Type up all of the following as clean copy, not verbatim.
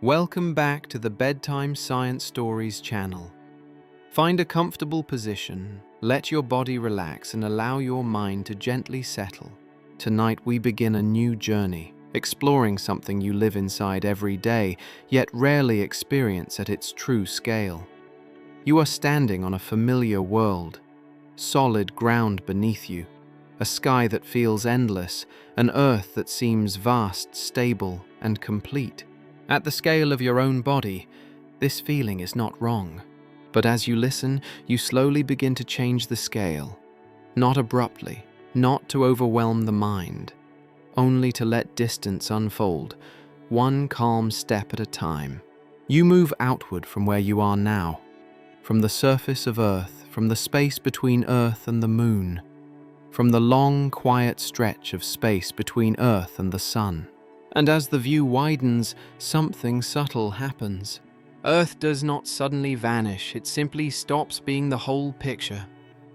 Welcome back to the Bedtime Science Stories channel. Find a comfortable position, let your body relax, and allow your mind to gently settle. Tonight we begin a new journey, exploring something you live inside every day, yet rarely experience at its true scale. You are standing on a familiar world, solid ground beneath you, a sky that feels endless, an earth that seems vast, stable, and complete. At the scale of your own body, this feeling is not wrong. But as you listen, you slowly begin to change the scale. Not abruptly, not to overwhelm the mind, only to let distance unfold, one calm step at a time. You move outward from where you are now, from the surface of Earth, from the space between Earth and the Moon, from the long, quiet stretch of space between Earth and the Sun. And as the view widens, something subtle happens. Earth does not suddenly vanish, it simply stops being the whole picture.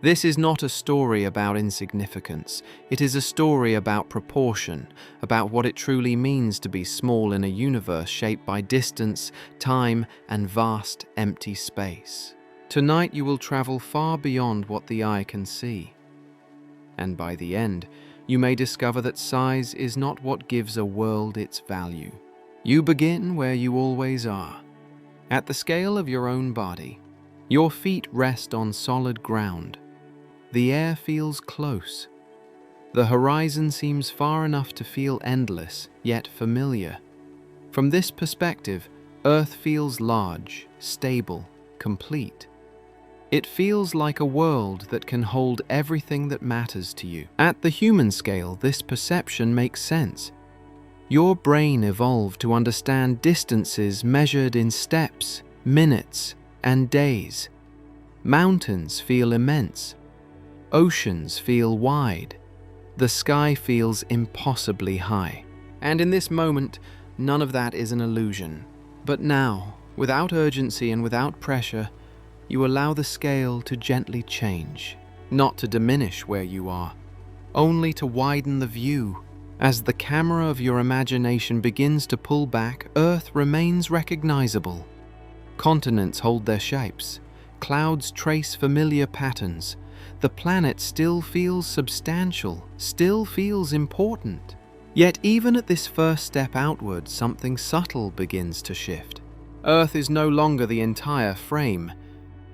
This is not a story about insignificance. It is a story about proportion, about what it truly means to be small in a universe shaped by distance, time, and vast, empty space. Tonight you will travel far beyond what the eye can see. And by the end, you may discover that size is not what gives a world its value. You begin where you always are, at the scale of your own body. Your feet rest on solid ground. The air feels close. The horizon seems far enough to feel endless, yet familiar. From this perspective, Earth feels large, stable, complete. It feels like a world that can hold everything that matters to you. At the human scale, this perception makes sense. Your brain evolved to understand distances measured in steps, minutes, and days. Mountains feel immense. Oceans feel wide. The sky feels impossibly high. And in this moment, none of that is an illusion. But now, without urgency and without pressure, you allow the scale to gently change, not to diminish where you are, only to widen the view. As the camera of your imagination begins to pull back, Earth remains recognizable. Continents hold their shapes. Clouds trace familiar patterns. The planet still feels substantial, still feels important. Yet even at this first step outward, something subtle begins to shift. Earth is no longer the entire frame.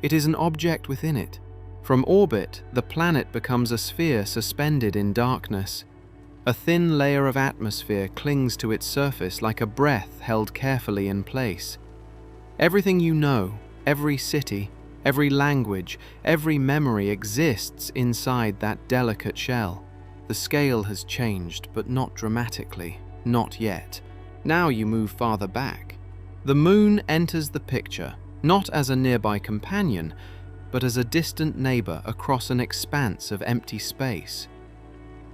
It is an object within it. From orbit, the planet becomes a sphere suspended in darkness. A thin layer of atmosphere clings to its surface like a breath held carefully in place. Everything you know, every city, every language, every memory exists inside that delicate shell. The scale has changed, but not dramatically, not yet. Now you move farther back. The moon enters the picture, not as a nearby companion, but as a distant neighbor across an expanse of empty space.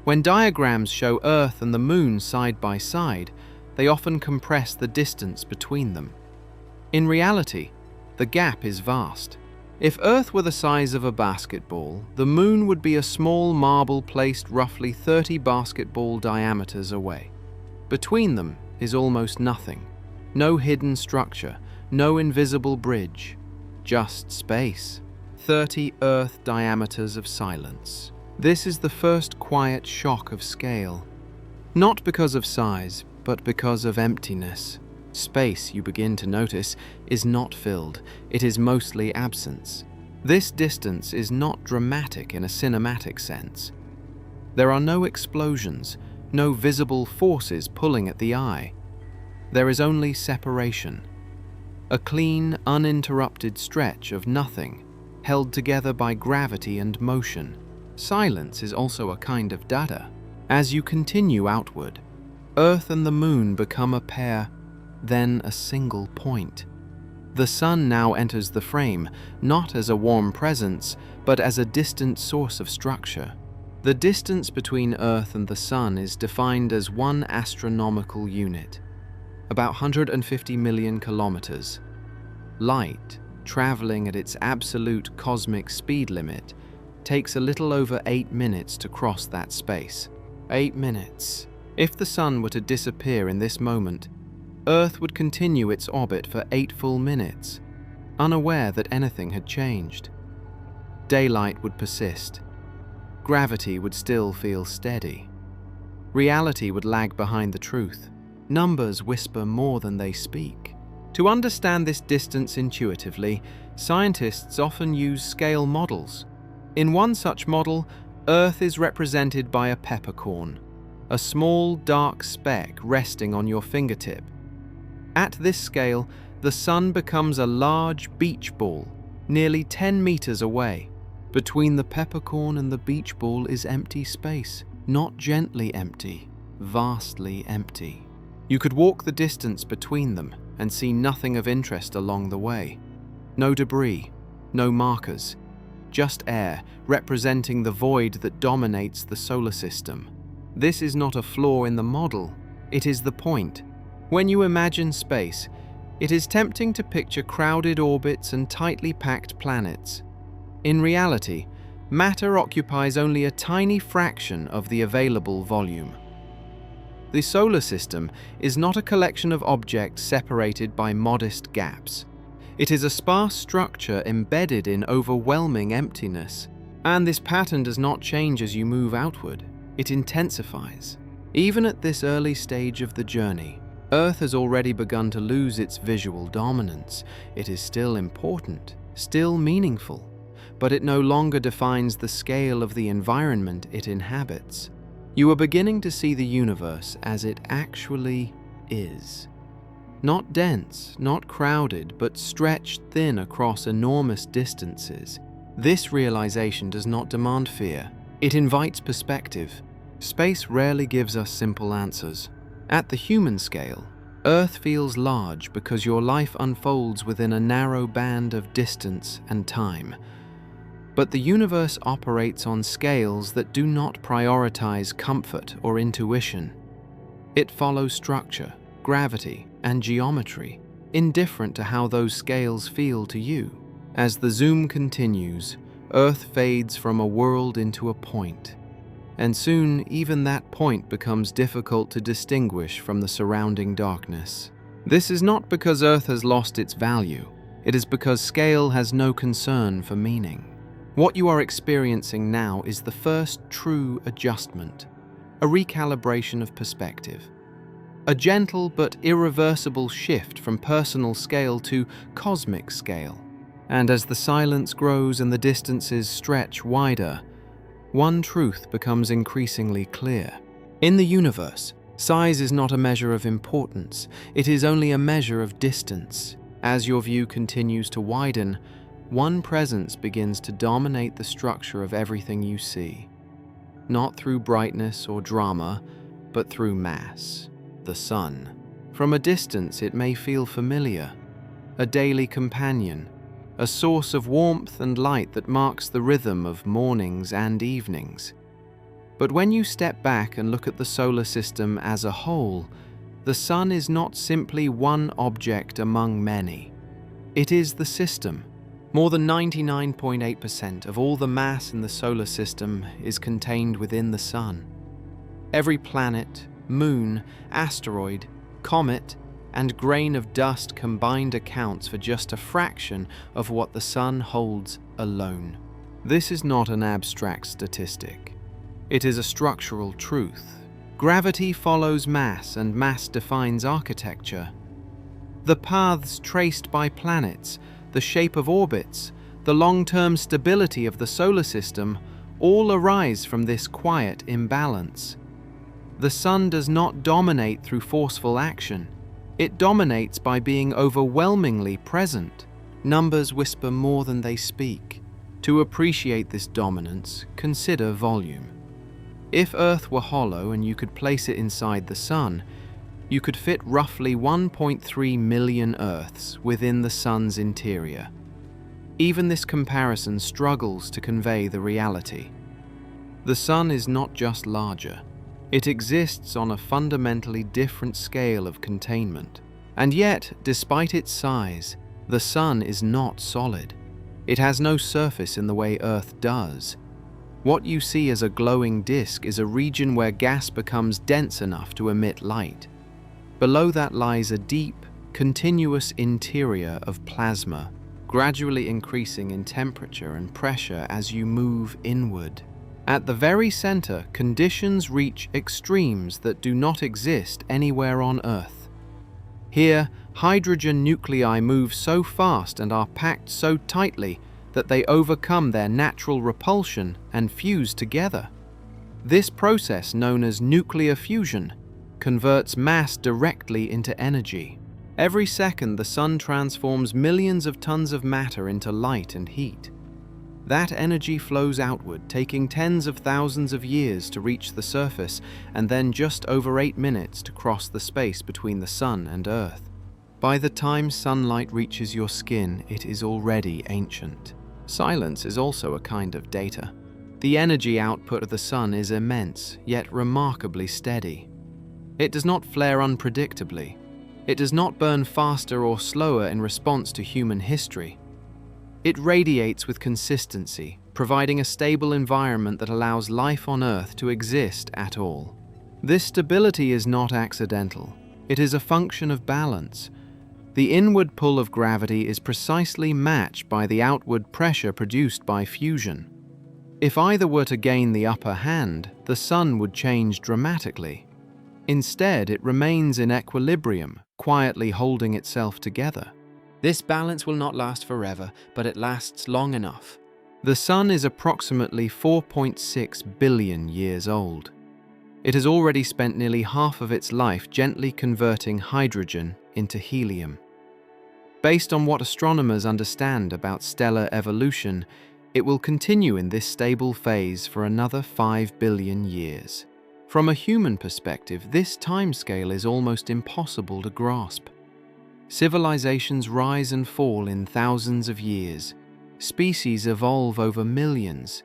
When diagrams show Earth and the moon side by side, they often compress the distance between them. In reality, the gap is vast. If Earth were the size of a basketball, the moon would be a small marble placed roughly 30 basketball diameters away. Between them is almost nothing. No hidden structure, no invisible bridge, just space. 30 Earth diameters of silence. This is the first quiet shock of scale. Not because of size, but because of emptiness. Space, you begin to notice, is not filled. It is mostly absence. This distance is not dramatic in a cinematic sense. There are no explosions, no visible forces pulling at the eye. There is only separation. A clean, uninterrupted stretch of nothing, held together by gravity and motion. Silence is also a kind of data. As you continue outward, Earth and the moon become a pair, then a single point. The sun now enters the frame, not as a warm presence, but as a distant source of structure. The distance between Earth and the sun is defined as one astronomical unit, about 150 million kilometers. Light, traveling at its absolute cosmic speed limit, takes a little over 8 minutes to cross that space. 8 minutes. If the sun were to disappear in this moment, Earth would continue its orbit for 8 full minutes, unaware that anything had changed. Daylight would persist. Gravity would still feel steady. Reality would lag behind the truth. Numbers whisper more than they speak. To understand this distance intuitively, scientists often use scale models. In one such model, Earth is represented by a peppercorn, a small dark speck resting on your fingertip. At this scale, the Sun becomes a large beach ball, nearly 10 meters away. Between the peppercorn and the beach ball is empty space, not gently empty, vastly empty. You could walk the distance between them and see nothing of interest along the way. No debris, no markers, just air representing the void that dominates the solar system. This is not a flaw in the model, it is the point. When you imagine space, it is tempting to picture crowded orbits and tightly packed planets. In reality, matter occupies only a tiny fraction of the available volume. The solar system is not a collection of objects separated by modest gaps. It is a sparse structure embedded in overwhelming emptiness. And this pattern does not change as you move outward. It intensifies. Even at this early stage of the journey, Earth has already begun to lose its visual dominance. It is still important, still meaningful, but it no longer defines the scale of the environment it inhabits. You are beginning to see the universe as it actually is. Not dense, not crowded, but stretched thin across enormous distances. This realization does not demand fear. It invites perspective. Space rarely gives us simple answers. At the human scale, Earth feels large because your life unfolds within a narrow band of distance and time. But the universe operates on scales that do not prioritize comfort or intuition. It follows structure, gravity, and geometry, indifferent to how those scales feel to you. As the zoom continues, Earth fades from a world into a point, and soon even that point becomes difficult to distinguish from the surrounding darkness. This is not because Earth has lost its value, it is because scale has no concern for meaning. What you are experiencing now is the first true adjustment, a recalibration of perspective. A gentle but irreversible shift from personal scale to cosmic scale. And as the silence grows and the distances stretch wider, one truth becomes increasingly clear. In the universe, size is not a measure of importance, it is only a measure of distance. As your view continues to widen, one presence begins to dominate the structure of everything you see. Not through brightness or drama, but through mass. The sun. From a distance it may feel familiar, a daily companion, a source of warmth and light that marks the rhythm of mornings and evenings. But when you step back and look at the solar system as a whole, the sun is not simply one object among many. It is the system. More than 99.8% of all the mass in the solar system is contained within the sun. Every planet, moon, asteroid, comet, and grain of dust combined accounts for just a fraction of what the sun holds alone. This is not an abstract statistic. It is a structural truth. Gravity follows mass, and mass defines architecture. The paths traced by planets, the shape of orbits, the long-term stability of the solar system all arise from this quiet imbalance. The sun does not dominate through forceful action. It dominates by being overwhelmingly present. Numbers whisper more than they speak. To appreciate this dominance, consider volume. If Earth were hollow and you could place it inside the sun, you could fit roughly 1.3 million Earths within the sun's interior. Even this comparison struggles to convey the reality. The sun is not just larger. It exists on a fundamentally different scale of containment. And yet, despite its size, the sun is not solid. It has no surface in the way Earth does. What you see as a glowing disk is a region where gas becomes dense enough to emit light. Below that lies a deep, continuous interior of plasma, gradually increasing in temperature and pressure as you move inward. At the very center, conditions reach extremes that do not exist anywhere on Earth. Here, hydrogen nuclei move so fast and are packed so tightly that they overcome their natural repulsion and fuse together. This process, known as nuclear fusion, converts mass directly into energy. Every second, the sun transforms millions of tons of matter into light and heat. That energy flows outward, taking tens of thousands of years to reach the surface, and then just over 8 minutes to cross the space between the sun and Earth. By the time sunlight reaches your skin, it is already ancient. Silence is also a kind of data. The energy output of the sun is immense, yet remarkably steady. It does not flare unpredictably. It does not burn faster or slower in response to human history. It radiates with consistency, providing a stable environment that allows life on Earth to exist at all. This stability is not accidental. It is a function of balance. The inward pull of gravity is precisely matched by the outward pressure produced by fusion. If either were to gain the upper hand, the sun would change dramatically. Instead, it remains in equilibrium, quietly holding itself together. This balance will not last forever, but it lasts long enough. The sun is approximately 4.6 billion years old. It has already spent nearly half of its life gently converting hydrogen into helium. Based on what astronomers understand about stellar evolution, it will continue in this stable phase for another 5 billion years. From a human perspective, this timescale is almost impossible to grasp. Civilizations rise and fall in thousands of years. Species evolve over millions.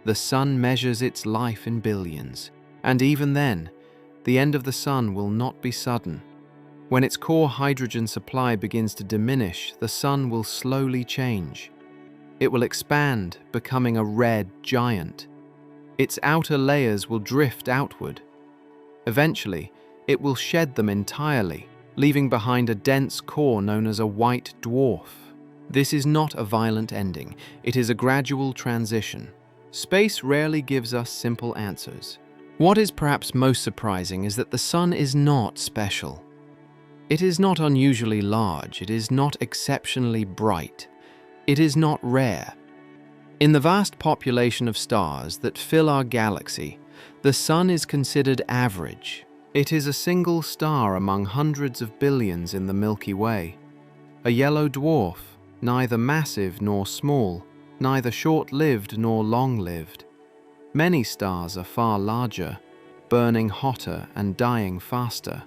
The sun measures its life in billions. And even then, the end of the sun will not be sudden. When its core hydrogen supply begins to diminish, the sun will slowly change. It will expand, becoming a red giant. Its outer layers will drift outward. Eventually, it will shed them entirely, leaving behind a dense core known as a white dwarf. This is not a violent ending. It is a gradual transition. Space rarely gives us simple answers. What is perhaps most surprising is that the sun is not special. It is not unusually large. It is not exceptionally bright. It is not rare. In the vast population of stars that fill our galaxy, the sun is considered average. It is a single star among hundreds of billions in the Milky Way. A yellow dwarf, neither massive nor small, neither short-lived nor long-lived. Many stars are far larger, burning hotter and dying faster.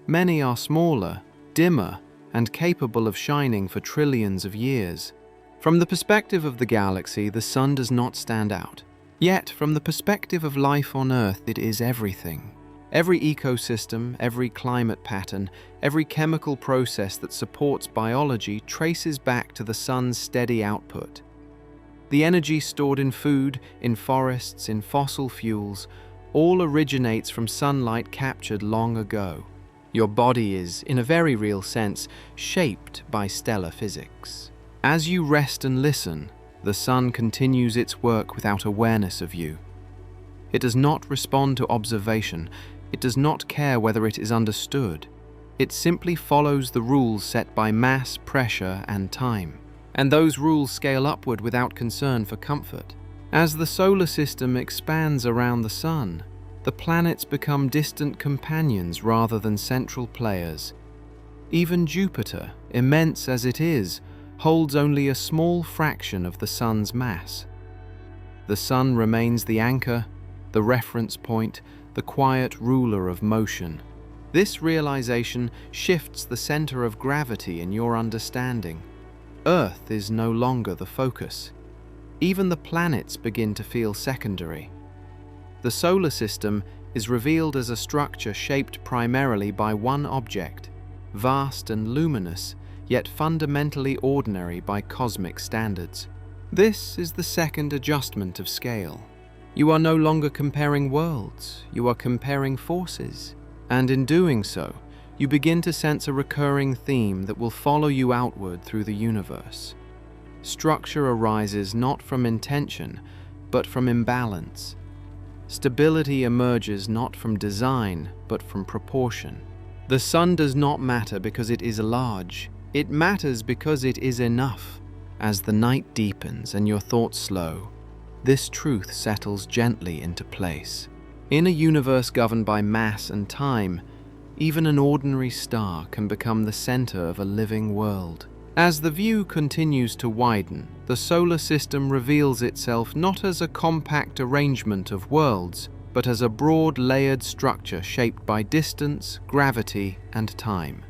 Many are smaller, dimmer, and capable of shining for trillions of years. From the perspective of the galaxy, the sun does not stand out. Yet, from the perspective of life on Earth, it is everything. Every ecosystem, every climate pattern, every chemical process that supports biology traces back to the sun's steady output. The energy stored in food, in forests, in fossil fuels, all originates from sunlight captured long ago. Your body is, in a very real sense, shaped by stellar physics. As you rest and listen, the sun continues its work without awareness of you. It does not respond to observation. It does not care whether it is understood. It simply follows the rules set by mass, pressure, and time. And those rules scale upward without concern for comfort. As the solar system expands around the sun, the planets become distant companions rather than central players. Even Jupiter, immense as it is, holds only a small fraction of the sun's mass. The sun remains the anchor, the reference point, the quiet ruler of motion. This realization shifts the center of gravity in your understanding. Earth is no longer the focus. Even the planets begin to feel secondary. The solar system is revealed as a structure shaped primarily by one object, vast and luminous, yet fundamentally ordinary by cosmic standards. This is the second adjustment of scale. You are no longer comparing worlds, you are comparing forces. And in doing so, you begin to sense a recurring theme that will follow you outward through the universe. Structure arises not from intention, but from imbalance. Stability emerges not from design, but from proportion. The sun does not matter because it is large. It matters because it is enough. As the night deepens and your thoughts slow, this truth settles gently into place. In a universe governed by mass and time, even an ordinary star can become the center of a living world. As the view continues to widen, the solar system reveals itself not as a compact arrangement of worlds, but as a broad layered structure shaped by distance, gravity, and time.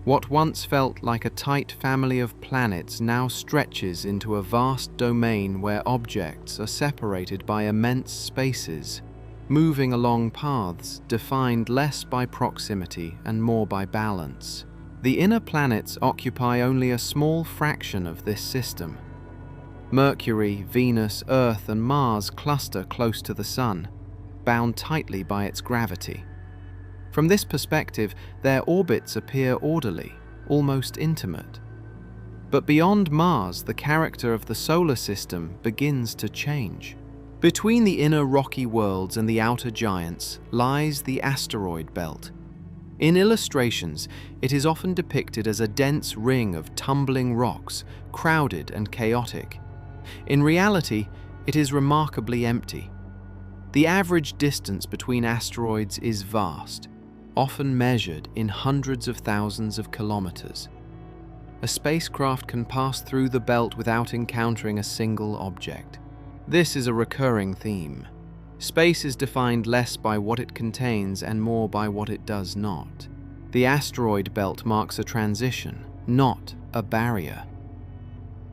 What once felt like a tight family of planets now stretches into a vast domain where objects are separated by immense spaces, moving along paths defined less by proximity and more by balance. The inner planets occupy only a small fraction of this system. Mercury, Venus, Earth, and Mars cluster close to the Sun, bound tightly by its gravity. From this perspective, their orbits appear orderly, almost intimate. But beyond Mars, the character of the solar system begins to change. Between the inner rocky worlds and the outer giants lies the asteroid belt. In illustrations, it is often depicted as a dense ring of tumbling rocks, crowded and chaotic. In reality, it is remarkably empty. The average distance between asteroids is vast, often measured in hundreds of thousands of kilometers. A spacecraft can pass through the belt without encountering a single object. This is a recurring theme. Space is defined less by what it contains and more by what it does not. The asteroid belt marks a transition, not a barrier.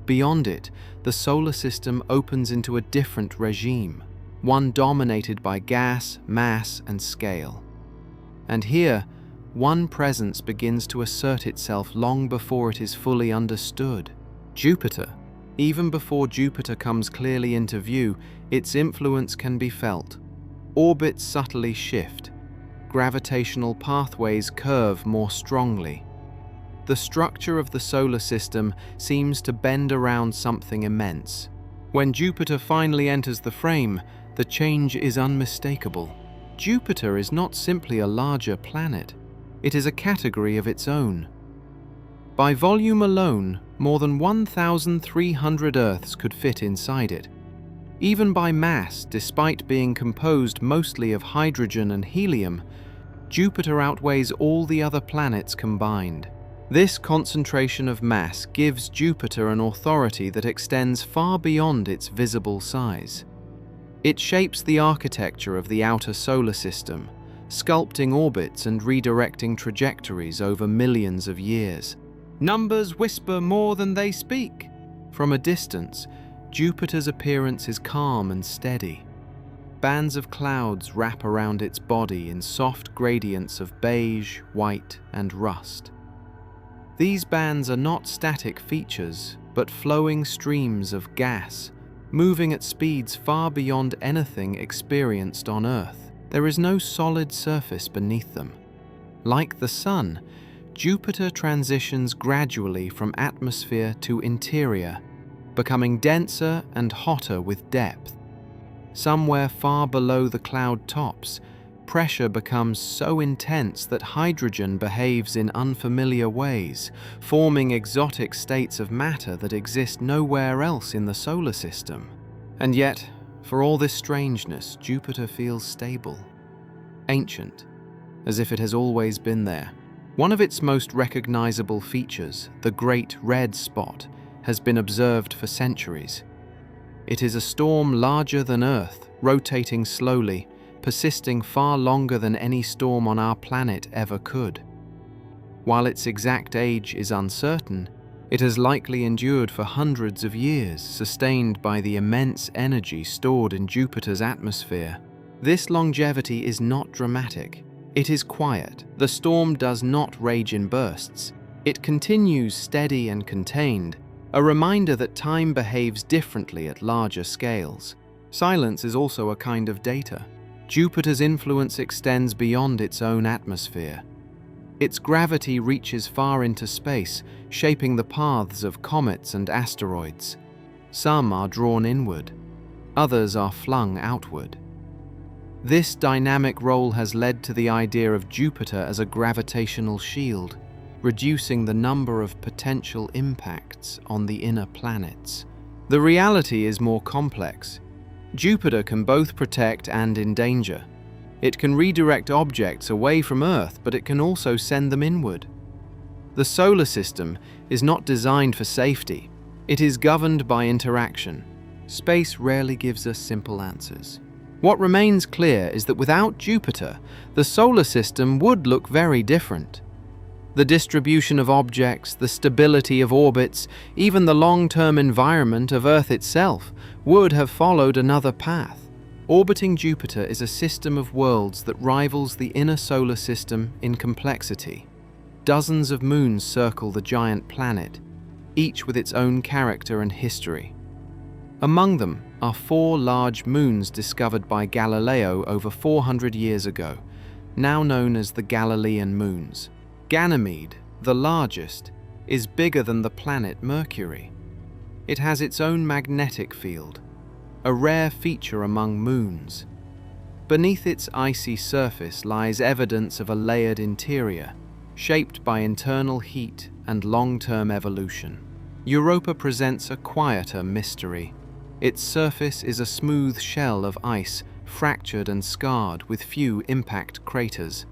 Beyond it, the solar system opens into a different regime, one dominated by gas, mass, and scale. And here, one presence begins to assert itself long before it is fully understood: Jupiter. Even before Jupiter comes clearly into view, its influence can be felt. Orbits subtly shift. Gravitational pathways curve more strongly. The structure of the solar system seems to bend around something immense. When Jupiter finally enters the frame, the change is unmistakable. Jupiter is not simply a larger planet. It is a category of its own. By volume alone, more than 1,300 Earths could fit inside it. Even by mass, despite being composed mostly of hydrogen and helium, Jupiter outweighs all the other planets combined. This concentration of mass gives Jupiter an authority that extends far beyond its visible size. It shapes the architecture of the outer solar system, sculpting orbits and redirecting trajectories over millions of years. Numbers whisper more than they speak. From a distance, Jupiter's appearance is calm and steady. Bands of clouds wrap around its body in soft gradients of beige, white, and rust. These bands are not static features, but flowing streams of gas, moving at speeds far beyond anything experienced on Earth. There is no solid surface beneath them. Like the Sun, Jupiter transitions gradually from atmosphere to interior, becoming denser and hotter with depth. Somewhere far below the cloud tops, pressure becomes so intense that hydrogen behaves in unfamiliar ways, forming exotic states of matter that exist nowhere else in the solar system. And yet, for all this strangeness, Jupiter feels stable, ancient, as if it has always been there. One of its most recognizable features, the Great Red Spot, has been observed for centuries. It is a storm larger than Earth, rotating slowly, persisting far longer than any storm on our planet ever could. While its exact age is uncertain, it has likely endured for hundreds of years, sustained by the immense energy stored in Jupiter's atmosphere. This longevity is not dramatic. It is quiet. The storm does not rage in bursts. It continues steady and contained, a reminder that time behaves differently at larger scales. Silence is also a kind of data. Jupiter's influence extends beyond its own atmosphere. Its gravity reaches far into space, shaping the paths of comets and asteroids. Some are drawn inward, others are flung outward. This dynamic role has led to the idea of Jupiter as a gravitational shield, reducing the number of potential impacts on the inner planets. The reality is more complex. Jupiter can both protect and endanger. It can redirect objects away from Earth, but it can also send them inward. The solar system is not designed for safety. It is governed by interaction. Space rarely gives us simple answers. What remains clear is that without Jupiter, the solar system would look very different. The distribution of objects, the stability of orbits, even the long-term environment of Earth itself would have followed another path. Orbiting Jupiter is a system of worlds that rivals the inner solar system in complexity. Dozens of moons circle the giant planet, each with its own character and history. Among them are 4 large moons discovered by Galileo over 400 years ago, now known as the Galilean moons. Ganymede, the largest, is bigger than the planet Mercury. It has its own magnetic field, a rare feature among moons. Beneath its icy surface lies evidence of a layered interior, shaped by internal heat and long-term evolution. Europa presents a quieter mystery. Its surface is a smooth shell of ice, fractured and scarred with few impact craters.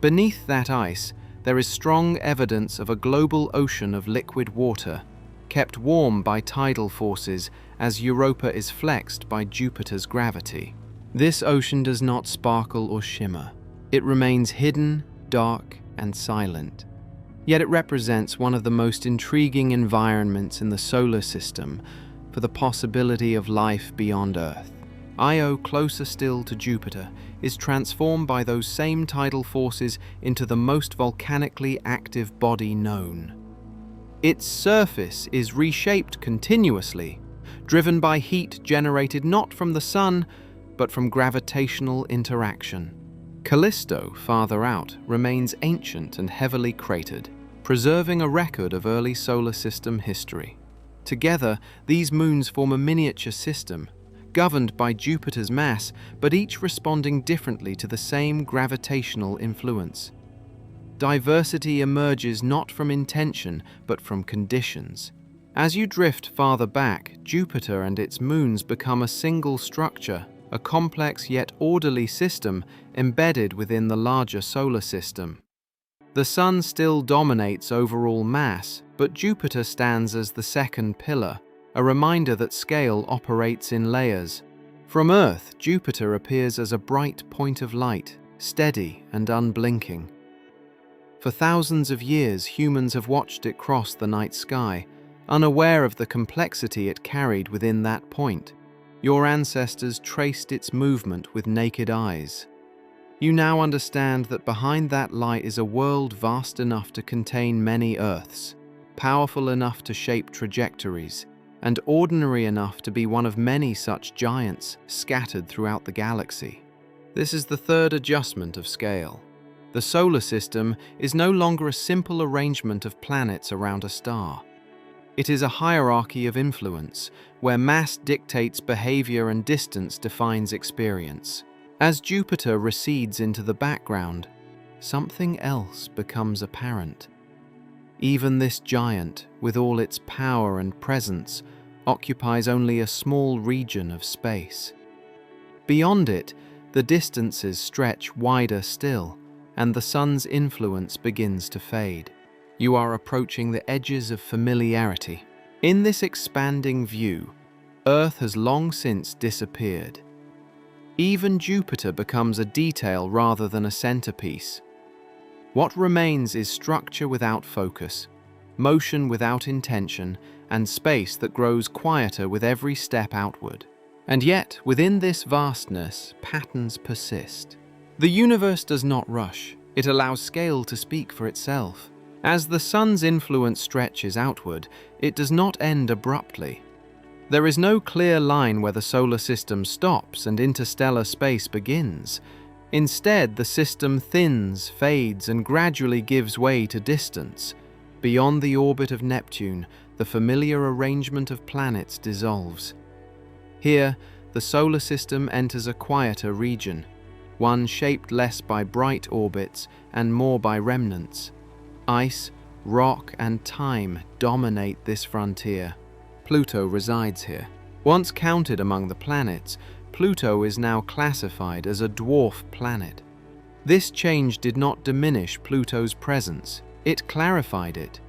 Beneath that ice, there is strong evidence of a global ocean of liquid water, kept warm by tidal forces as Europa is flexed by Jupiter's gravity. This ocean does not sparkle or shimmer. It remains hidden, dark, and silent. Yet it represents one of the most intriguing environments in the solar system for the possibility of life beyond Earth. Io, closer still to Jupiter, is transformed by those same tidal forces into the most volcanically active body known. Its surface is reshaped continuously, driven by heat generated not from the sun, but from gravitational interaction. Callisto, farther out, remains ancient and heavily cratered, preserving a record of early solar system history. Together, these moons form a miniature system, governed by Jupiter's mass, but each responding differently to the same gravitational influence. Diversity emerges not from intention, but from conditions. As you drift farther back, Jupiter and its moons become a single structure, a complex yet orderly system embedded within the larger solar system. The Sun still dominates overall mass, but Jupiter stands as the second pillar, a reminder that scale operates in layers. From Earth, Jupiter appears as a bright point of light, steady and unblinking. For thousands of years, humans have watched it cross the night sky, unaware of the complexity it carried within that point. Your ancestors traced its movement with naked eyes. You now understand that behind that light is a world vast enough to contain many Earths, powerful enough to shape trajectories, and ordinary enough to be one of many such giants scattered throughout the galaxy. This is the third adjustment of scale. The solar system is no longer a simple arrangement of planets around a star. It is a hierarchy of influence, where mass dictates behavior and distance defines experience. As Jupiter recedes into the background, something else becomes apparent. Even this giant, with all its power and presence, occupies only a small region of space. Beyond it, the distances stretch wider still, and the Sun's influence begins to fade. You are approaching the edges of familiarity. In this expanding view, Earth has long since disappeared. Even Jupiter becomes a detail rather than a centerpiece. What remains is structure without focus, motion without intention, and space that grows quieter with every step outward. And yet, within this vastness, patterns persist. The universe does not rush. It allows scale to speak for itself. As the Sun's influence stretches outward, it does not end abruptly. There is no clear line where the solar system stops and interstellar space begins. Instead, the system thins, fades, and gradually gives way to distance. Beyond the orbit of Neptune, the familiar arrangement of planets dissolves. Here, the solar system enters a quieter region, one shaped less by bright orbits and more by remnants. Ice, rock, and time dominate this frontier. Pluto resides here. Once counted among the planets, Pluto is now classified as a dwarf planet. This change did not diminish Pluto's presence, it clarified it.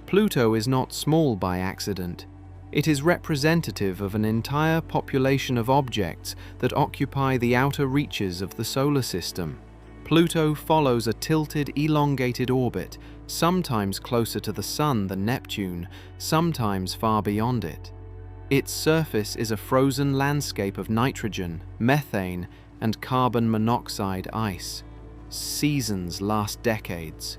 Pluto is not small by accident. It is representative of an entire population of objects that occupy the outer reaches of the solar system. Pluto follows a tilted, elongated orbit, sometimes closer to the Sun than Neptune, sometimes far beyond it. Its surface is a frozen landscape of nitrogen, methane, and carbon monoxide ice. Seasons last decades.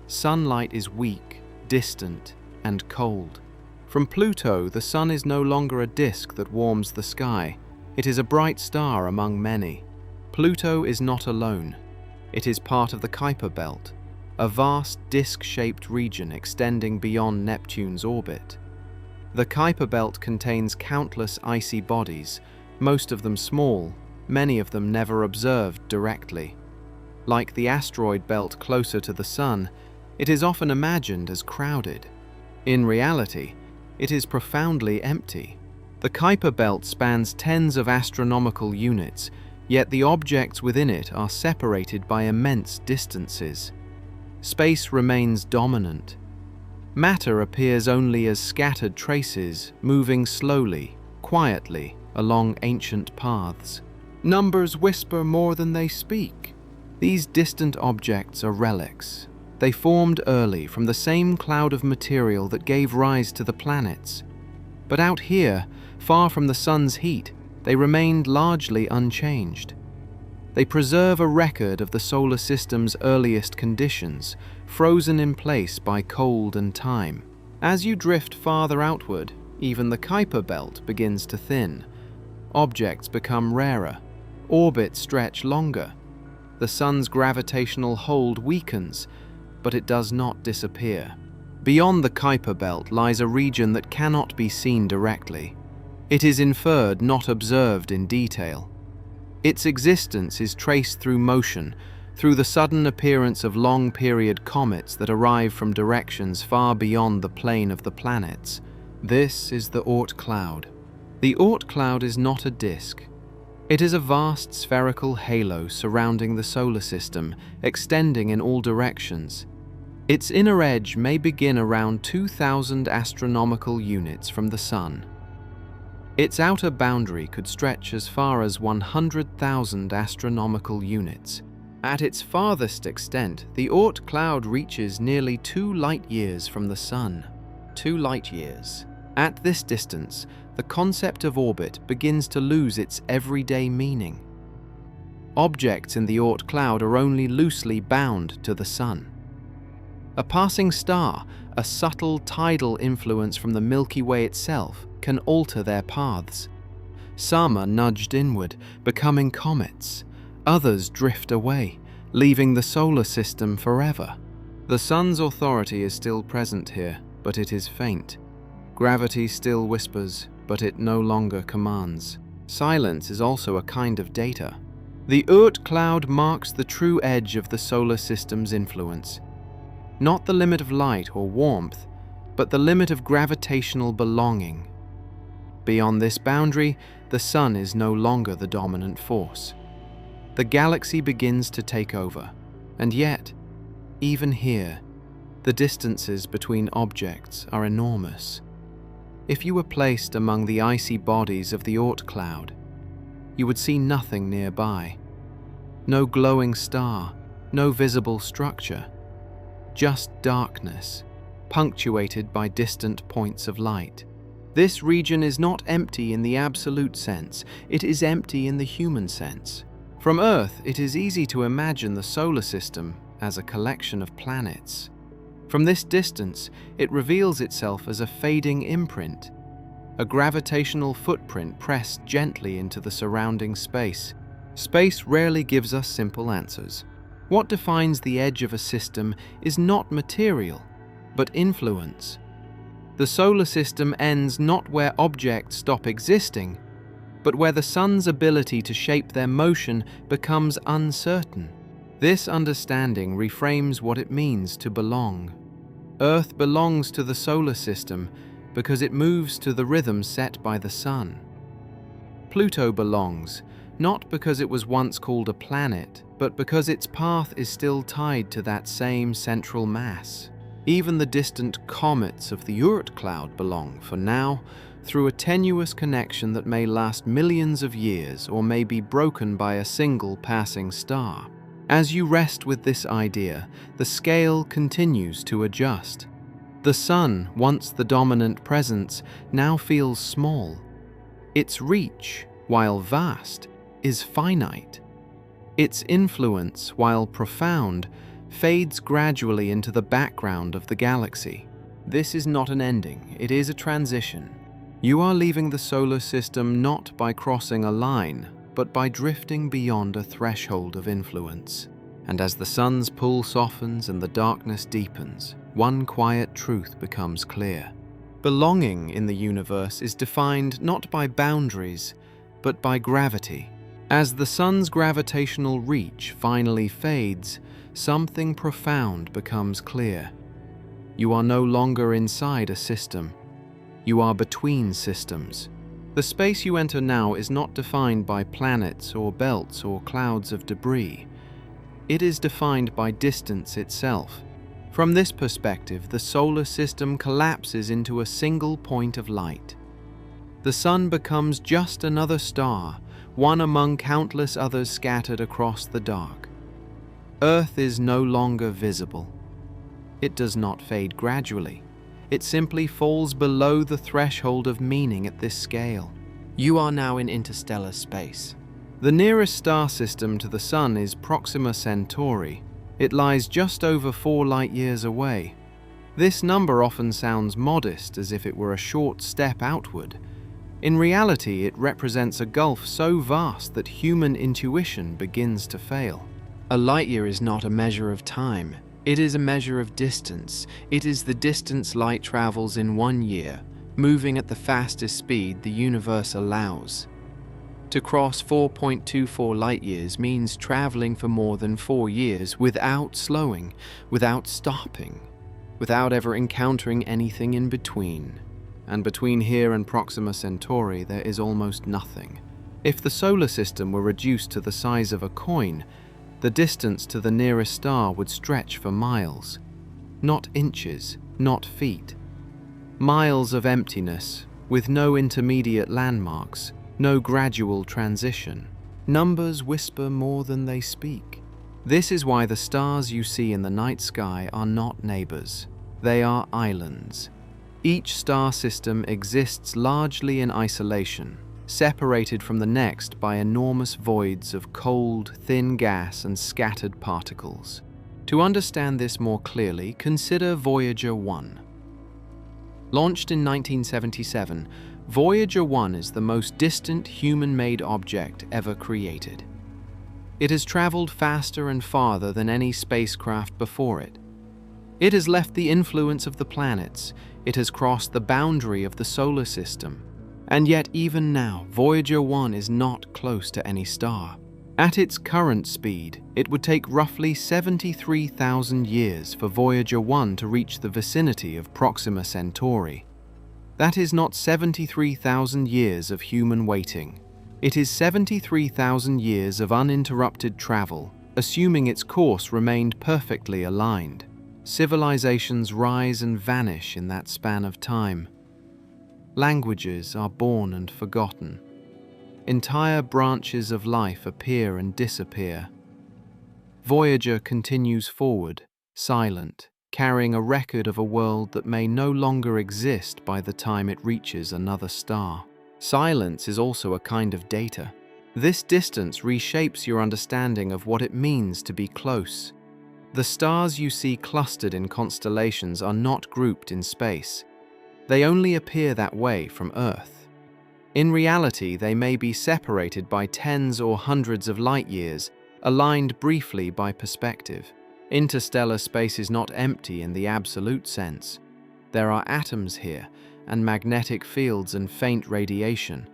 Sunlight is weak, distant, and cold. From Pluto, the Sun is no longer a disk that warms the sky. It is a bright star among many. Pluto is not alone. It is part of the Kuiper Belt, a vast disk-shaped region extending beyond Neptune's orbit. The Kuiper Belt contains countless icy bodies, most of them small, many of them never observed directly. Like the asteroid belt closer to the Sun, it is often imagined as crowded. In reality, it is profoundly empty. The Kuiper Belt spans tens of astronomical units, yet the objects within it are separated by immense distances. Space remains dominant. Matter appears only as scattered traces, moving slowly, quietly, along ancient paths. Numbers whisper more than they speak. These distant objects are relics. They formed early from the same cloud of material that gave rise to the planets. But out here, far from the Sun's heat, they remained largely unchanged. They preserve a record of the solar system's earliest conditions, frozen in place by cold and time. As you drift farther outward, even the Kuiper Belt begins to thin. Objects become rarer. Orbits stretch longer. The Sun's gravitational hold weakens, but it does not disappear. Beyond the Kuiper Belt lies a region that cannot be seen directly. It is inferred, not observed in detail. Its existence is traced through motion, through the sudden appearance of long-period comets that arrive from directions far beyond the plane of the planets. This is the Oort cloud. The Oort cloud is not a disk. It is a vast spherical halo surrounding the solar system, extending in all directions. Its inner edge may begin around 2,000 astronomical units from the Sun. Its outer boundary could stretch as far as 100,000 astronomical units. At its farthest extent, the Oort cloud reaches nearly 2 light-years from the Sun. 2 light-years. At this distance, the concept of orbit begins to lose its everyday meaning. Objects in the Oort cloud are only loosely bound to the Sun. A passing star, a subtle tidal influence from the Milky Way itself, can alter their paths. Some are nudged inward, becoming comets. Others drift away, leaving the solar system forever. The Sun's authority is still present here, but it is faint. Gravity still whispers, but it no longer commands. Silence is also a kind of data. The Oort cloud marks the true edge of the solar system's influence. Not the limit of light or warmth, but the limit of gravitational belonging. Beyond this boundary, the Sun is no longer the dominant force. The galaxy begins to take over, and yet, even here, the distances between objects are enormous. If you were placed among the icy bodies of the Oort cloud, you would see nothing nearby. No glowing star, no visible structure. Just darkness, punctuated by distant points of light. This region is not empty in the absolute sense, it is empty in the human sense. From Earth, it is easy to imagine the solar system as a collection of planets. From this distance, it reveals itself as a fading imprint, a gravitational footprint pressed gently into the surrounding space. Space rarely gives us simple answers. What defines the edge of a system is not material, but influence. The solar system ends not where objects stop existing, but where the sun's ability to shape their motion becomes uncertain. This understanding reframes what it means to belong. Earth belongs to the solar system because it moves to the rhythm set by the sun. Pluto belongs, not because it was once called a planet, but because its path is still tied to that same central mass. Even the distant comets of the Oort cloud belong, for now, through a tenuous connection that may last millions of years or may be broken by a single passing star. As you rest with this idea, the scale continues to adjust. The sun, once the dominant presence, now feels small. Its reach, while vast, is finite. Its influence, while profound, fades gradually into the background of the galaxy. This is not an ending, it is a transition. You are leaving the solar system not by crossing a line, but by drifting beyond a threshold of influence. And as the sun's pull softens and the darkness deepens, one quiet truth becomes clear. Belonging in the universe is defined not by boundaries, but by gravity. As the sun's gravitational reach finally fades, something profound becomes clear. You are no longer inside a system. You are between systems. The space you enter now is not defined by planets or belts or clouds of debris. It is defined by distance itself. From this perspective, the solar system collapses into a single point of light. The sun becomes just another star, one among countless others scattered across the dark. Earth is no longer visible. It does not fade gradually. It simply falls below the threshold of meaning at this scale. You are now in interstellar space. The nearest star system to the Sun is Proxima Centauri. It lies just over 4 light-years away. This number often sounds modest, as if it were a short step outward. In reality, it represents a gulf so vast that human intuition begins to fail. A light-year is not a measure of time. It is a measure of distance. It is the distance light travels in 1 year, moving at the fastest speed the universe allows. To cross 4.24 light-years means traveling for more than 4 years without slowing, without stopping, without ever encountering anything in between. And between here and Proxima Centauri there is almost nothing. If the solar system were reduced to the size of a coin, the distance to the nearest star would stretch for miles. Not inches, not feet. Miles of emptiness, with no intermediate landmarks, no gradual transition. Numbers whisper more than they speak. This is why the stars you see in the night sky are not neighbors. They are islands. Each star system exists largely in isolation, separated from the next by enormous voids of cold, thin gas and scattered particles. To understand this more clearly, consider Voyager 1. Launched in 1977, Voyager 1 is the most distant human-made object ever created. It has traveled faster and farther than any spacecraft before it. It has left the influence of the planets. It has crossed the boundary of the solar system. And yet even now, Voyager 1 is not close to any star. At its current speed, it would take roughly 73,000 years for Voyager 1 to reach the vicinity of Proxima Centauri. That is not 73,000 years of human waiting. It is 73,000 years of uninterrupted travel, assuming its course remained perfectly aligned. Civilizations rise and vanish in that span of time. Languages are born and forgotten. Entire branches of life appear and disappear. Voyager continues forward, silent, carrying a record of a world that may no longer exist by the time it reaches another star. Silence is also a kind of data. This distance reshapes your understanding of what it means to be close. The stars you see clustered in constellations are not grouped in space. They only appear that way from Earth. In reality, they may be separated by tens or hundreds of light years, aligned briefly by perspective. Interstellar space is not empty in the absolute sense. There are atoms here, and magnetic fields and faint radiation.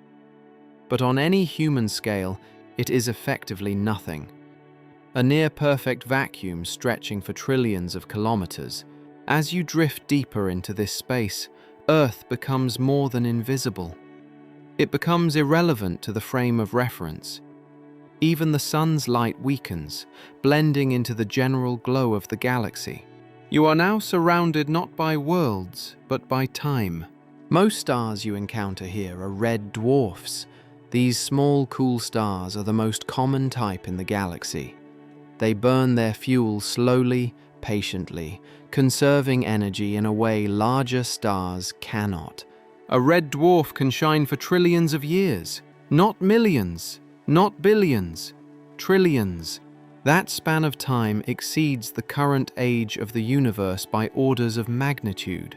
But on any human scale, it is effectively nothing. A near-perfect vacuum stretching for trillions of kilometers. As you drift deeper into this space, Earth becomes more than invisible. It becomes irrelevant to the frame of reference. Even the sun's light weakens, blending into the general glow of the galaxy. You are now surrounded not by worlds, but by time. Most stars you encounter here are red dwarfs. These small, cool stars are the most common type in the galaxy. They burn their fuel slowly, patiently, conserving energy in a way larger stars cannot. A red dwarf can shine for trillions of years, not millions, not billions, trillions. That span of time exceeds the current age of the universe by orders of magnitude.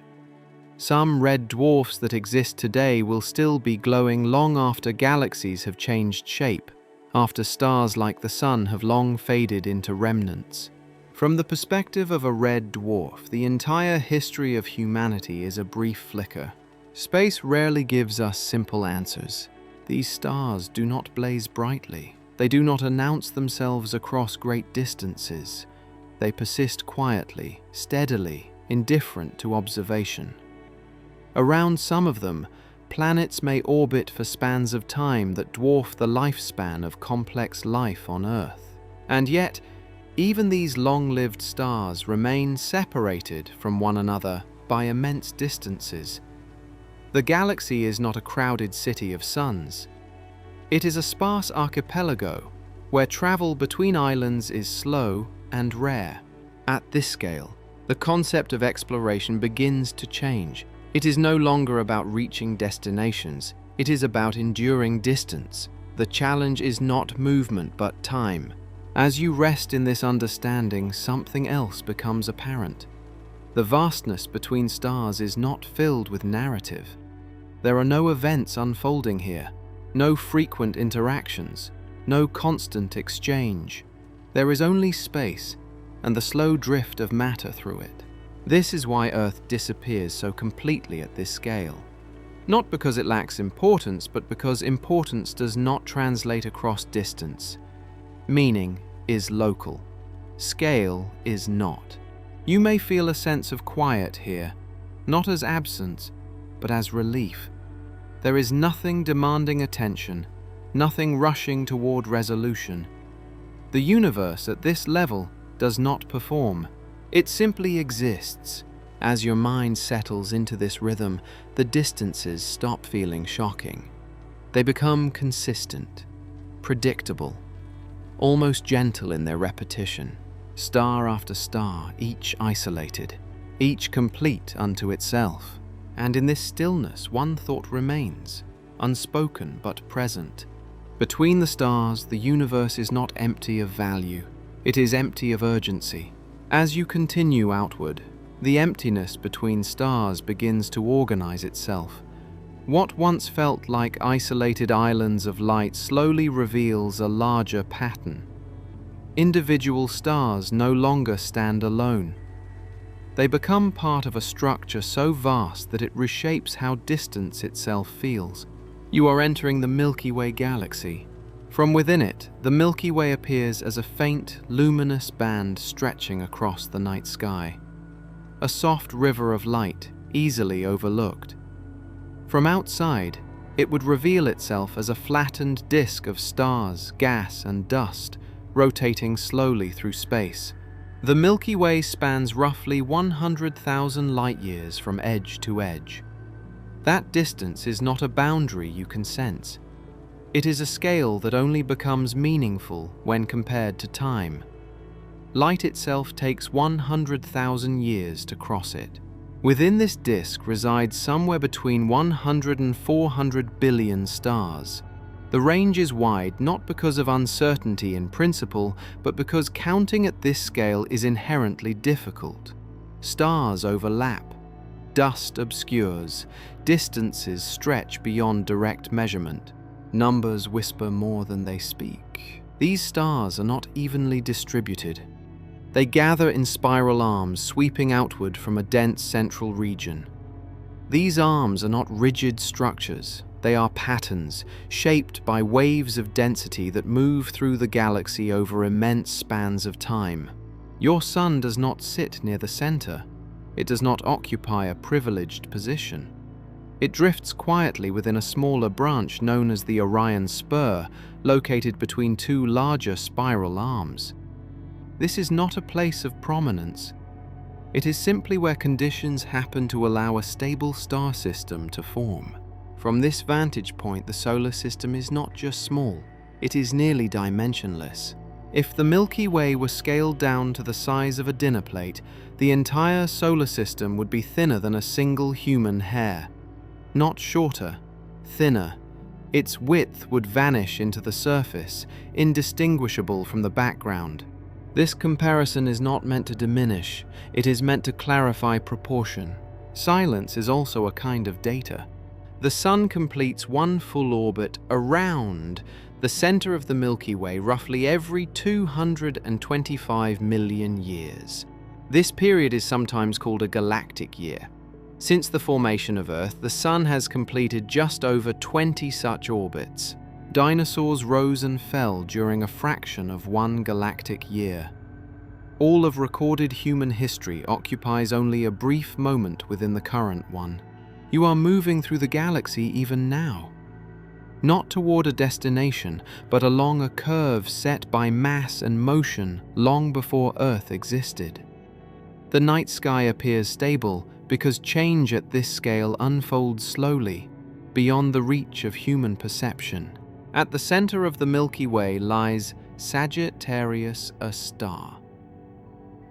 Some red dwarfs that exist today will still be glowing long after galaxies have changed shape, after stars like the Sun have long faded into remnants. From the perspective of a red dwarf, the entire history of humanity is a brief flicker. Space rarely gives us simple answers. These stars do not blaze brightly. They do not announce themselves across great distances. They persist quietly, steadily, indifferent to observation. Around some of them, planets may orbit for spans of time that dwarf the lifespan of complex life on Earth. And yet, even these long-lived stars remain separated from one another by immense distances. The galaxy is not a crowded city of suns. It is a sparse archipelago where travel between islands is slow and rare. At this scale, the concept of exploration begins to change. It is no longer about reaching destinations. It is about enduring distance. The challenge is not movement but time. As you rest in this understanding, something else becomes apparent. The vastness between stars is not filled with narrative. There are no events unfolding here, no frequent interactions, no constant exchange. There is only space and the slow drift of matter through it. This is why Earth disappears so completely at this scale. Not because it lacks importance, but because importance does not translate across distance. Meaning is local. Scale is not. You may feel a sense of quiet here, not as absence, but as relief. There is nothing demanding attention, nothing rushing toward resolution. The universe at this level does not perform. It simply exists. As your mind settles into this rhythm, the distances stop feeling shocking. They become consistent, predictable, almost gentle in their repetition. Star after star, each isolated, each complete unto itself. And in this stillness, one thought remains, unspoken but present. Between the stars, the universe is not empty of value. It is empty of urgency. As you continue outward, the emptiness between stars begins to organize itself. What once felt like isolated islands of light slowly reveals a larger pattern. Individual stars no longer stand alone. They become part of a structure so vast that it reshapes how distance itself feels. You are entering the Milky Way galaxy. From within it, the Milky Way appears as a faint, luminous band stretching across the night sky. A soft river of light, easily overlooked. From outside, it would reveal itself as a flattened disk of stars, gas, and dust, rotating slowly through space. The Milky Way spans roughly 100,000 light-years from edge to edge. That distance is not a boundary you can sense. It is a scale that only becomes meaningful when compared to time. Light itself takes 100,000 years to cross it. Within this disk resides somewhere between 100 and 400 billion stars. The range is wide not because of uncertainty in principle, but because counting at this scale is inherently difficult. Stars overlap. dust obscures, distances stretch beyond direct measurement. Numbers whisper more than they speak. These stars are not evenly distributed. They gather in spiral arms sweeping outward from a dense central region. These arms are not rigid structures. They are patterns, shaped by waves of density that move through the galaxy over immense spans of time. Your sun does not sit near the center. It does not occupy a privileged position. It drifts quietly within a smaller branch known as the Orion Spur, located between two larger spiral arms. This is not a place of prominence. It is simply where conditions happen to allow a stable star system to form. From this vantage point, the solar system is not just small, it is nearly dimensionless. If the Milky Way were scaled down to the size of a dinner plate, the entire solar system would be thinner than a single human hair. Not shorter, thinner. Its width would vanish into the surface, indistinguishable from the background. This comparison is not meant to diminish, it is meant to clarify proportion. Silence is also a kind of data. The Sun completes one full orbit around the center of the Milky Way roughly every 225 million years. This period is sometimes called a galactic year. Since the formation of Earth, the Sun has completed just over 20 such orbits. Dinosaurs rose and fell during a fraction of one galactic year. All of recorded human history occupies only a brief moment within the current one. You are moving through the galaxy even now. Not toward a destination, but along a curve set by mass and motion long before Earth existed. The night sky appears stable because change at this scale unfolds slowly, beyond the reach of human perception. At the center of the Milky Way lies Sagittarius, a star.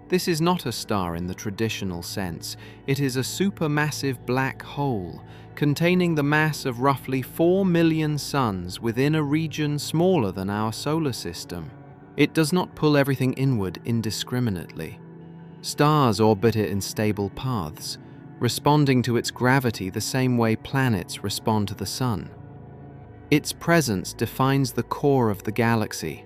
This is not a star in the traditional sense. It is a supermassive black hole containing the mass of roughly 4 million suns within a region smaller than our solar system. It does not pull everything inward indiscriminately. Stars orbit it in stable paths, responding to its gravity the same way planets respond to the sun. Its presence defines the core of the galaxy,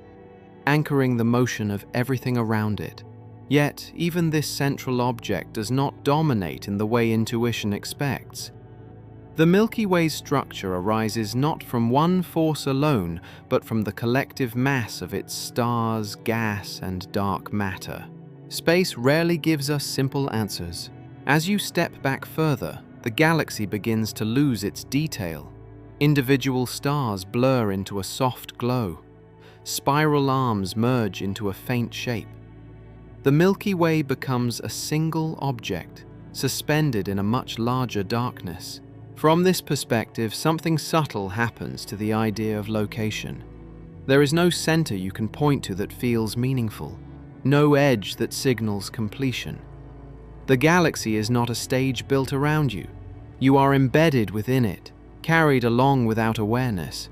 anchoring the motion of everything around it. Yet, even this central object does not dominate in the way intuition expects. The Milky Way's structure arises not from one force alone, but from the collective mass of its stars, gas, and dark matter. Space rarely gives us simple answers. As you step back further, the galaxy begins to lose its detail. Individual stars blur into a soft glow. Spiral arms merge into a faint shape. The Milky Way becomes a single object, suspended in a much larger darkness. From this perspective, something subtle happens to the idea of location. There is no center you can point to that feels meaningful, no edge that signals completion. The galaxy is not a stage built around you. You are embedded within it, carried along without awareness.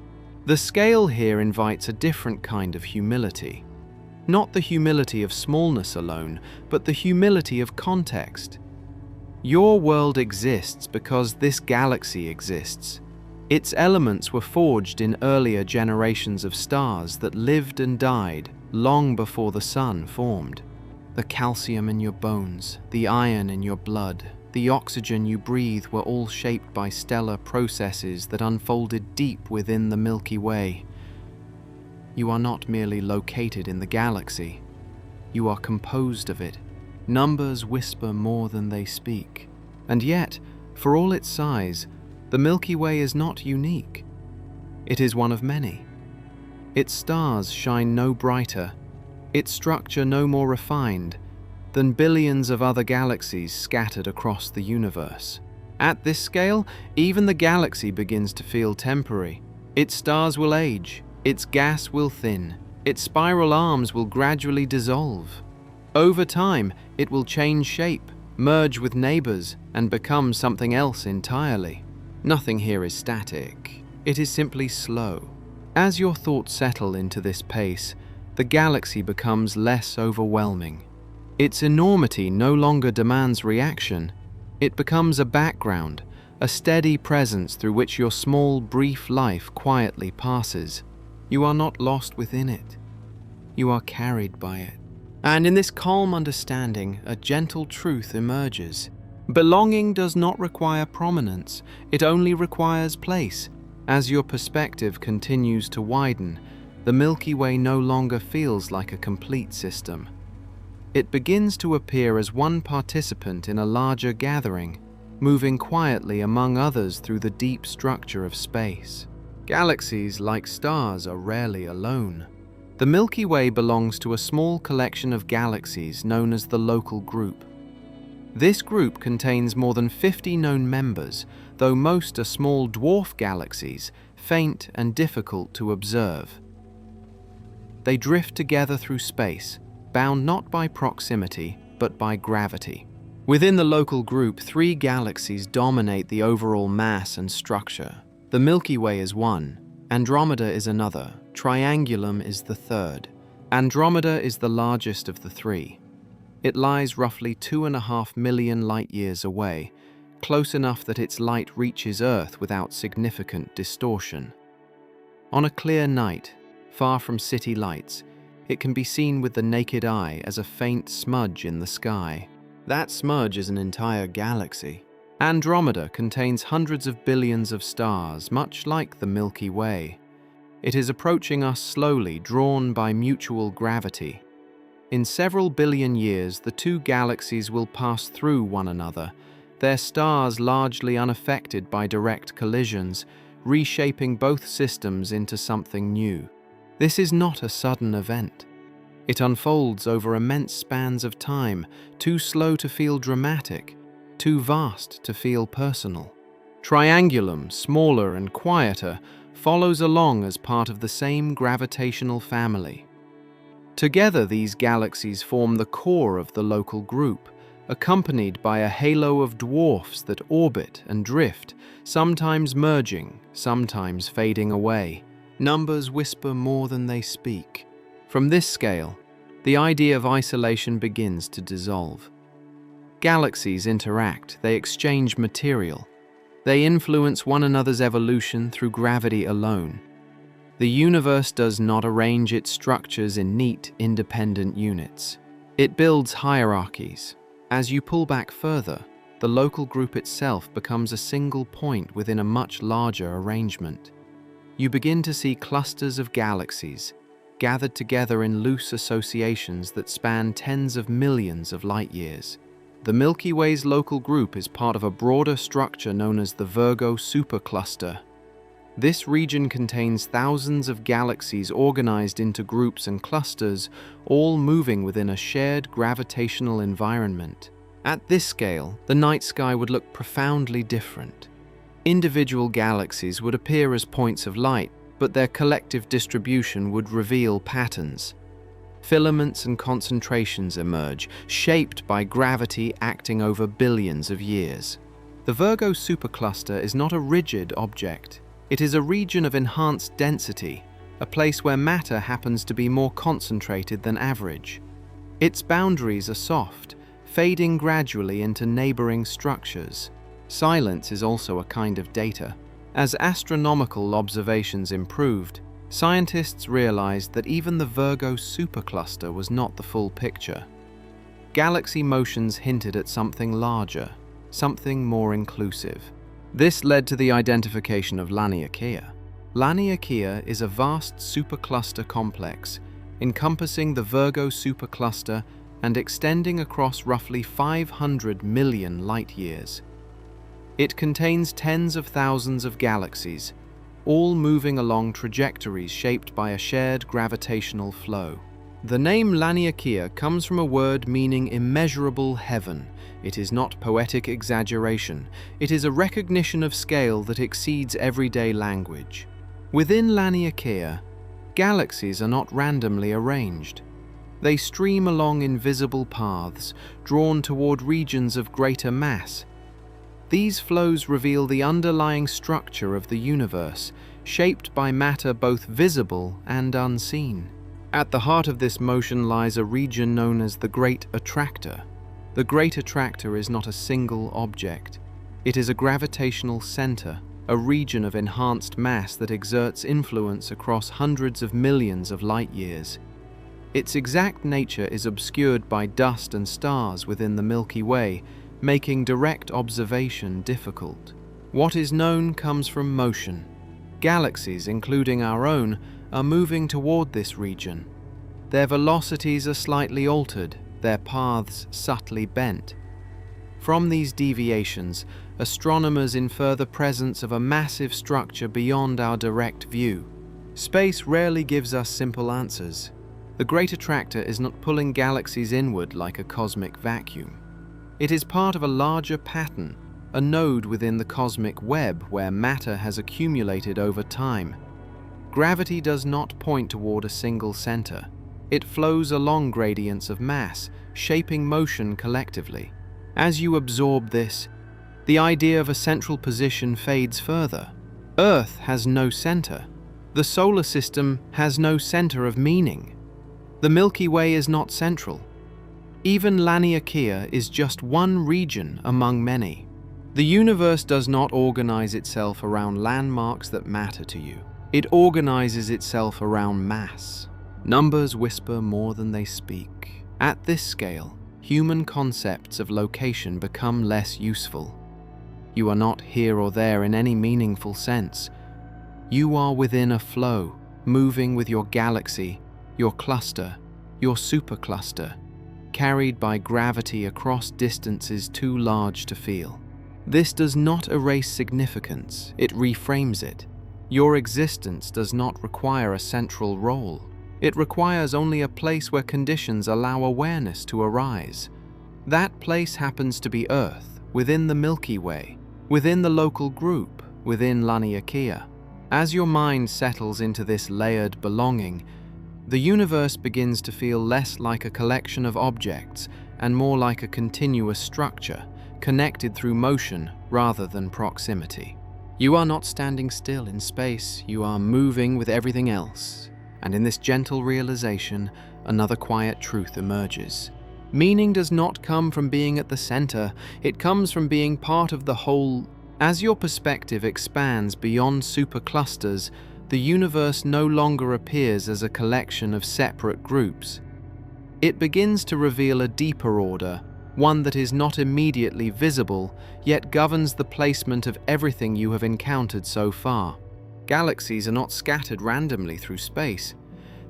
The scale here invites a different kind of humility. Not the humility of smallness alone, but the humility of context. Your world exists because this galaxy exists. Its elements were forged in earlier generations of stars that lived and died long before the sun formed. The calcium in your bones, the iron in your blood, the oxygen you breathe were all shaped by stellar processes that unfolded deep within the Milky Way. You are not merely located in the galaxy. You are composed of it. Numbers whisper more than they speak. And yet, for all its size, the Milky Way is not unique. It is one of many. Its stars shine no brighter, its structure no more refined, than billions of other galaxies scattered across the universe. At this scale, even the galaxy begins to feel temporary. Its stars will age, its gas will thin, its spiral arms will gradually dissolve. Over time, it will change shape, merge with neighbors, and become something else entirely. Nothing here is static. It is simply slow. As your thoughts settle into this pace, the galaxy becomes less overwhelming. Its enormity no longer demands reaction. It becomes a background, a steady presence through which your small, brief life quietly passes. You are not lost within it. You are carried by it. And in this calm understanding, a gentle truth emerges. Belonging does not require prominence, it only requires place. As your perspective continues to widen, the Milky Way no longer feels like a complete system. It begins to appear as one participant in a larger gathering, moving quietly among others through the deep structure of space. Galaxies, like stars, are rarely alone. The Milky Way belongs to a small collection of galaxies known as the local group. This group contains more than 50 known members, though most are small dwarf galaxies, faint and difficult to observe. They drift together through space, bound not by proximity, but by gravity. Within the local group, 3 galaxies dominate the overall mass and structure. The Milky Way is one, Andromeda is another, Triangulum is the third. Andromeda is the largest of the 3. It lies roughly 2.5 million light-years away, close enough that its light reaches Earth without significant distortion. On a clear night, far from city lights, it can be seen with the naked eye as a faint smudge in the sky. That smudge is an entire galaxy. Andromeda contains hundreds of billions of stars, much like the Milky Way. It is approaching us slowly, drawn by mutual gravity. In several billion years, the 2 galaxies will pass through one another, their stars largely unaffected by direct collisions, reshaping both systems into something new. This is not a sudden event. It unfolds over immense spans of time, too slow to feel dramatic, too vast to feel personal. Triangulum, smaller and quieter, follows along as part of the same gravitational family. Together, these galaxies form the core of the local group, accompanied by a halo of dwarfs that orbit and drift, sometimes merging, sometimes fading away. Numbers whisper more than they speak. From this scale, the idea of isolation begins to dissolve. Galaxies interact, they exchange material. They influence one another's evolution through gravity alone. The universe does not arrange its structures in neat, independent units. It builds hierarchies. As you pull back further, the local group itself becomes a single point within a much larger arrangement. You begin to see clusters of galaxies, gathered together in loose associations that span tens of millions of light-years. The Milky Way's local group is part of a broader structure known as the Virgo supercluster. This region contains thousands of galaxies organized into groups and clusters, all moving within a shared gravitational environment. At this scale, the night sky would look profoundly different. Individual galaxies would appear as points of light, but their collective distribution would reveal patterns. Filaments and concentrations emerge, shaped by gravity acting over billions of years. The Virgo supercluster is not a rigid object. It is a region of enhanced density, a place where matter happens to be more concentrated than average. Its boundaries are soft, fading gradually into neighboring structures. Silence is also a kind of data. As astronomical observations improved, scientists realized that even the Virgo supercluster was not the full picture. Galaxy motions hinted at something larger, something more inclusive. This led to the identification of Laniakea. Laniakea is a vast supercluster complex, encompassing the Virgo supercluster and extending across roughly 500 million light-years. It contains tens of thousands of galaxies, all moving along trajectories shaped by a shared gravitational flow. The name Laniakea comes from a word meaning immeasurable heaven. It is not poetic exaggeration. It is a recognition of scale that exceeds everyday language. Within Laniakea, galaxies are not randomly arranged. They stream along invisible paths, drawn toward regions of greater mass. These flows reveal the underlying structure of the universe, shaped by matter both visible and unseen. At the heart of this motion lies a region known as the Great Attractor. The Great Attractor is not a single object. It is a gravitational center, a region of enhanced mass that exerts influence across hundreds of millions of light years. Its exact nature is obscured by dust and stars within the Milky Way, making direct observation difficult. What is known comes from motion. Galaxies, including our own, are moving toward this region. Their velocities are slightly altered, their paths subtly bent. From these deviations, astronomers infer the presence of a massive structure beyond our direct view. Space rarely gives us simple answers. The Great Attractor is not pulling galaxies inward like a cosmic vacuum. It is part of a larger pattern, a node within the cosmic web where matter has accumulated over time. Gravity does not point toward a single center. It flows along gradients of mass, shaping motion collectively. As you absorb this, the idea of a central position fades further. Earth has no center. The solar system has no center of meaning. The Milky Way is not central. Even Laniakea is just one region among many. The universe does not organize itself around landmarks that matter to you. It organizes itself around mass. Numbers whisper more than they speak. At this scale, human concepts of location become less useful. You are not here or there in any meaningful sense. You are within a flow, moving with your galaxy, your cluster, your supercluster, carried by gravity across distances too large to feel. This does not erase significance, it reframes it. Your existence does not require a central role. It requires only a place where conditions allow awareness to arise. That place happens to be Earth, within the Milky Way, within the local group, within Laniakea. As your mind settles into this layered belonging, the universe begins to feel less like a collection of objects and more like a continuous structure, connected through motion rather than proximity. You are not standing still in space, you are moving with everything else. And in this gentle realization, another quiet truth emerges. Meaning does not come from being at the center, it comes from being part of the whole. As your perspective expands beyond superclusters, the universe no longer appears as a collection of separate groups. It begins to reveal a deeper order, one that is not immediately visible, yet governs the placement of everything you have encountered so far. Galaxies are not scattered randomly through space.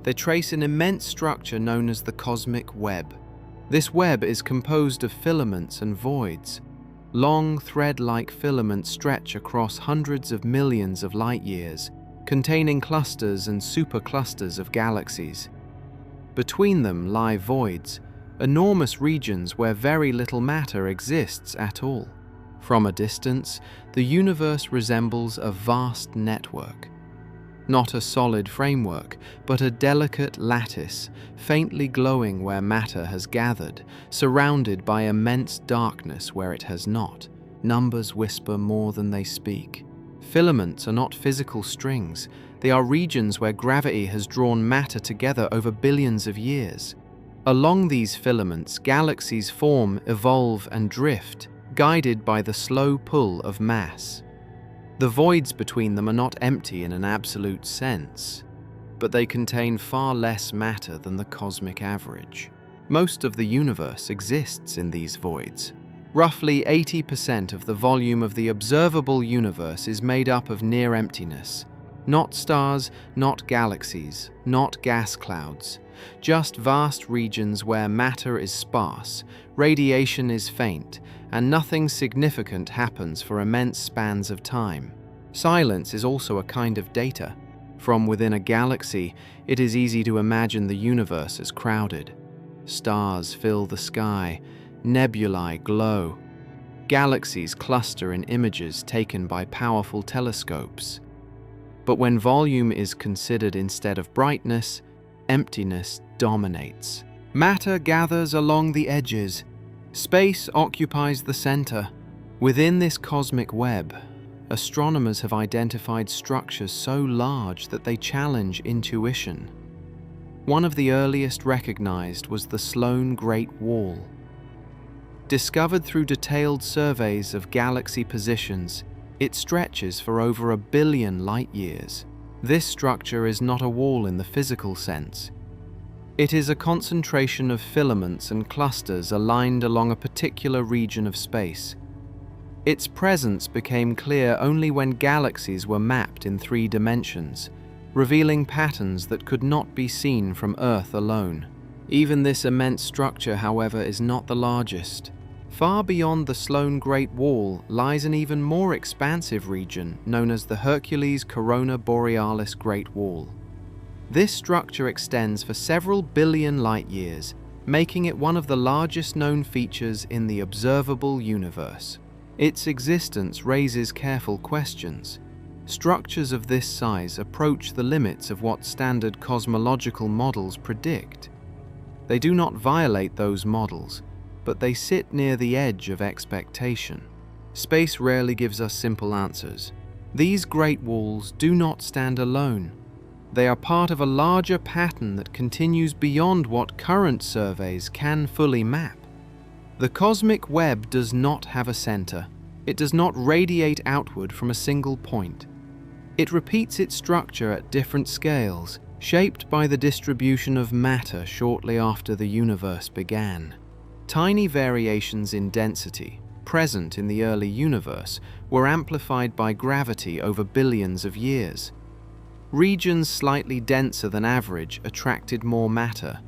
They trace an immense structure known as the cosmic web. This web is composed of filaments and voids. Long, thread-like filaments stretch across hundreds of millions of light years, containing clusters and superclusters of galaxies. Between them lie voids, enormous regions where very little matter exists at all. From a distance, the universe resembles a vast network. Not a solid framework, but a delicate lattice, faintly glowing where matter has gathered, surrounded by immense darkness where it has not. Numbers whisper more than they speak. Filaments are not physical strings. They are regions where gravity has drawn matter together over billions of years. Along these filaments, galaxies form, evolve, and drift, guided by the slow pull of mass. The voids between them are not empty in an absolute sense, but they contain far less matter than the cosmic average. Most of the universe exists in these voids. Roughly 80% of the volume of the observable universe is made up of near emptiness. Not stars, not galaxies, not gas clouds. Just vast regions where matter is sparse, radiation is faint, and nothing significant happens for immense spans of time. Silence is also a kind of data. From within a galaxy, it is easy to imagine the universe as crowded. Stars fill the sky, nebulae glow. Galaxies cluster in images taken by powerful telescopes. But when volume is considered instead of brightness, emptiness dominates. Matter gathers along the edges. Space occupies the center. Within this cosmic web, astronomers have identified structures so large that they challenge intuition. One of the earliest recognized was the Sloan Great Wall. Discovered through detailed surveys of galaxy positions, it stretches for over 1 billion light-years. This structure is not a wall in the physical sense. It is a concentration of filaments and clusters aligned along a particular region of space. Its presence became clear only when galaxies were mapped in 3 dimensions, revealing patterns that could not be seen from Earth alone. Even this immense structure, however, is not the largest. Far beyond the Sloan Great Wall lies an even more expansive region known as the Hercules Corona Borealis Great Wall. This structure extends for several billion light-years, making it one of the largest known features in the observable universe. Its existence raises careful questions. Structures of this size approach the limits of what standard cosmological models predict. They do not violate those models, but they sit near the edge of expectation. Space rarely gives us simple answers. These great walls do not stand alone. They are part of a larger pattern that continues beyond what current surveys can fully map. The cosmic web does not have a center. It does not radiate outward from a single point. It repeats its structure at different scales, shaped by the distribution of matter shortly after the universe began. Tiny variations in density, present in the early universe, were amplified by gravity over billions of years. Regions slightly denser than average attracted more matter.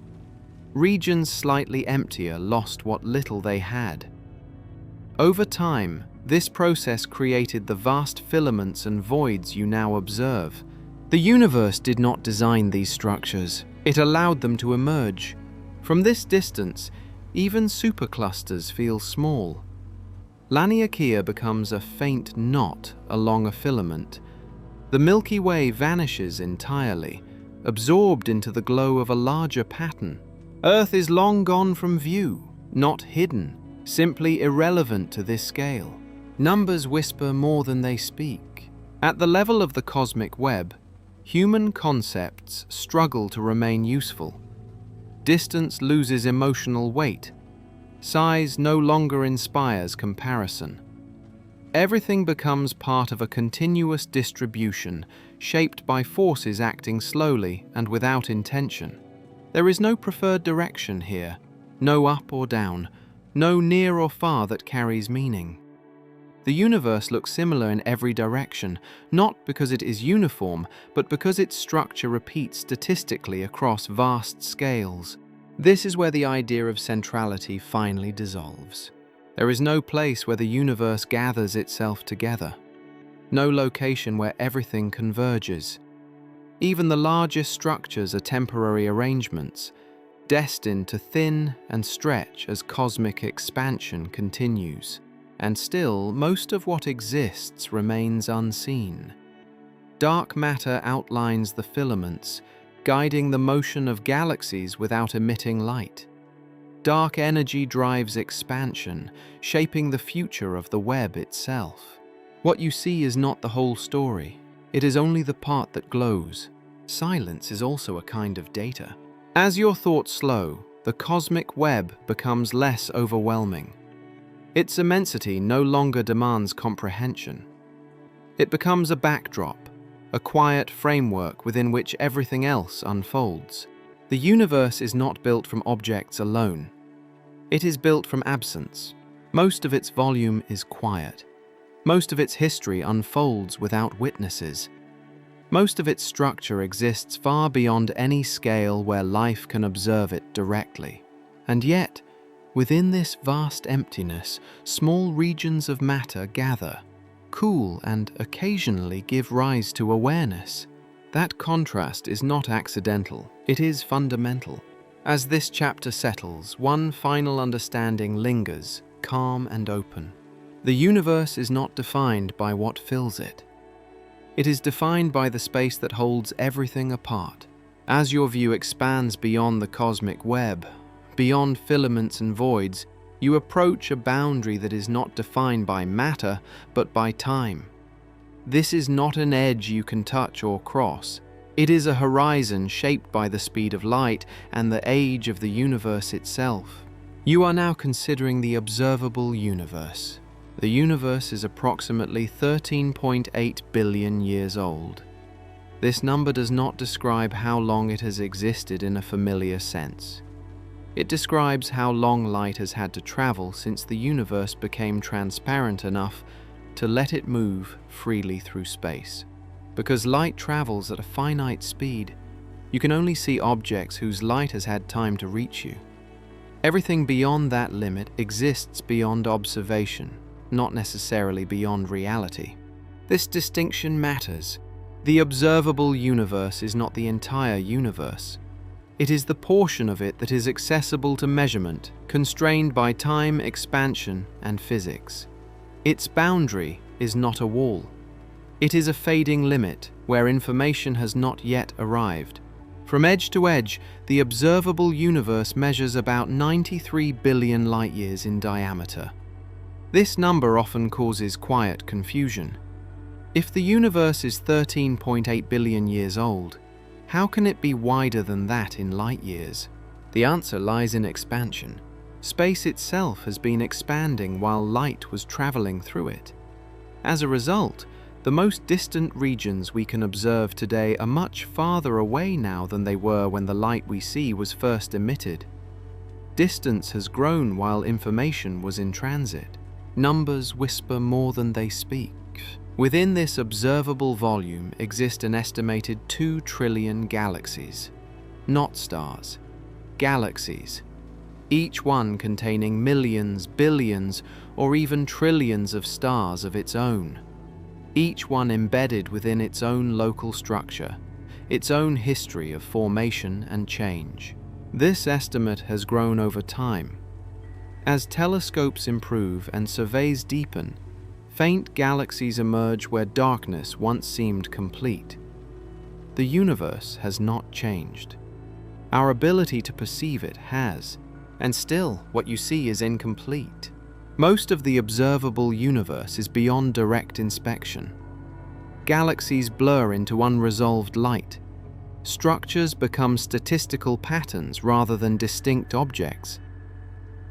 Regions slightly emptier lost what little they had. Over time, this process created the vast filaments and voids you now observe. The universe did not design these structures. It allowed them to emerge. From this distance, even superclusters feel small. Laniakea becomes a faint knot along a filament. The Milky Way vanishes entirely, absorbed into the glow of a larger pattern. Earth is long gone from view, not hidden, simply irrelevant to this scale. Numbers whisper more than they speak. At the level of the cosmic web, human concepts struggle to remain useful. Distance loses emotional weight. Size no longer inspires comparison. Everything becomes part of a continuous distribution, shaped by forces acting slowly and without intention. There is no preferred direction here, no up or down, no near or far that carries meaning. The universe looks similar in every direction, not because it is uniform, but because its structure repeats statistically across vast scales. This is where the idea of centrality finally dissolves. There is no place where the universe gathers itself together, no location where everything converges. Even the largest structures are temporary arrangements, destined to thin and stretch as cosmic expansion continues. And still, most of what exists remains unseen. Dark matter outlines the filaments, guiding the motion of galaxies without emitting light. Dark energy drives expansion, shaping the future of the web itself. What you see is not the whole story. It is only the part that glows. Silence is also a kind of data. As your thoughts slow, the cosmic web becomes less overwhelming. Its immensity no longer demands comprehension. It becomes a backdrop, a quiet framework within which everything else unfolds. The universe is not built from objects alone. It is built from absence. Most of its volume is quiet. Most of its history unfolds without witnesses. Most of its structure exists far beyond any scale where life can observe it directly. And yet, within this vast emptiness, small regions of matter gather, cool, and occasionally give rise to awareness. That contrast is not accidental, it is fundamental. As this chapter settles, one final understanding lingers, calm and open. The universe is not defined by what fills it. It is defined by the space that holds everything apart. As your view expands beyond the cosmic web, beyond filaments and voids, you approach a boundary that is not defined by matter, but by time. This is not an edge you can touch or cross. It is a horizon shaped by the speed of light and the age of the universe itself. You are now considering the observable universe. The universe is approximately 13.8 billion years old. This number does not describe how long it has existed in a familiar sense. It describes how long light has had to travel since the universe became transparent enough to let it move freely through space. Because light travels at a finite speed, you can only see objects whose light has had time to reach you. Everything beyond that limit exists beyond observation, not necessarily beyond reality. This distinction matters. The observable universe is not the entire universe. It is the portion of it that is accessible to measurement, constrained by time, expansion, and physics. Its boundary is not a wall. It is a fading limit where information has not yet arrived. From edge to edge, the observable universe measures about 93 billion light-years in diameter. This number often causes quiet confusion. If the universe is 13.8 billion years old, how can it be wider than that in light-years? The answer lies in expansion. Space itself has been expanding while light was traveling through it. As a result, the most distant regions we can observe today are much farther away now than they were when the light we see was first emitted. Distance has grown while information was in transit. Numbers whisper more than they speak. Within this observable volume exist an estimated 2 trillion galaxies. Not stars, galaxies. Each one containing millions, billions, or even trillions of stars of its own. Each one embedded within its own local structure, its own history of formation and change. This estimate has grown over time. As telescopes improve and surveys deepen, faint galaxies emerge where darkness once seemed complete. The universe has not changed. Our ability to perceive it has, and still what you see is incomplete. Most of the observable universe is beyond direct inspection. Galaxies blur into unresolved light. Structures become statistical patterns rather than distinct objects.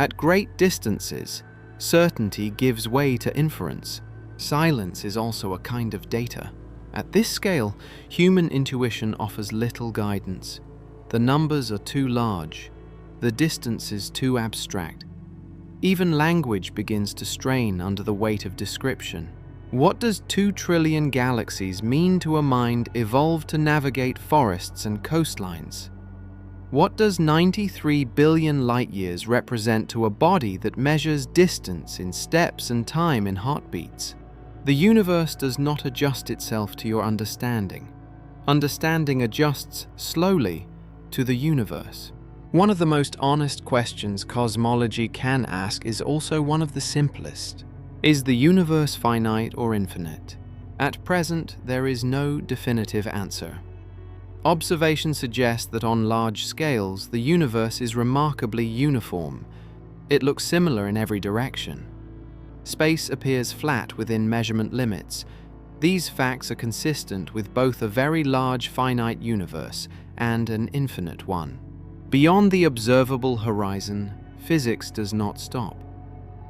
At great distances, certainty gives way to inference. Silence is also a kind of data. At this scale, human intuition offers little guidance. The numbers are too large, the distances too abstract. Even language begins to strain under the weight of description. What does 2 trillion galaxies mean to a mind evolved to navigate forests and coastlines? What does 93 billion light-years represent to a body that measures distance in steps and time in heartbeats? The universe does not adjust itself to your understanding. Understanding adjusts slowly to the universe. One of the most honest questions cosmology can ask is also one of the simplest. Is the universe finite or infinite? At present, there is no definitive answer. Observation suggests that on large scales, the universe is remarkably uniform. It looks similar in every direction. Space appears flat within measurement limits. These facts are consistent with both a very large finite universe and an infinite one. Beyond the observable horizon, physics does not stop,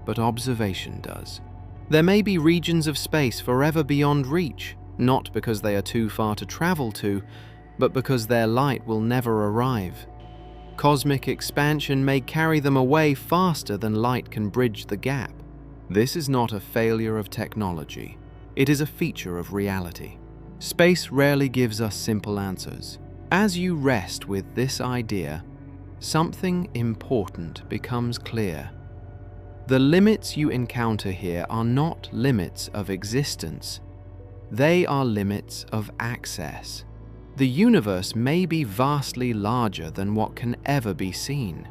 but observation does. There may be regions of space forever beyond reach, not because they are too far to travel to, but because their light will never arrive. Cosmic expansion may carry them away faster than light can bridge the gap. This is not a failure of technology. It is a feature of reality. Space rarely gives us simple answers. As you rest with this idea, something important becomes clear. The limits you encounter here are not limits of existence. They are limits of access. The universe may be vastly larger than what can ever be seen,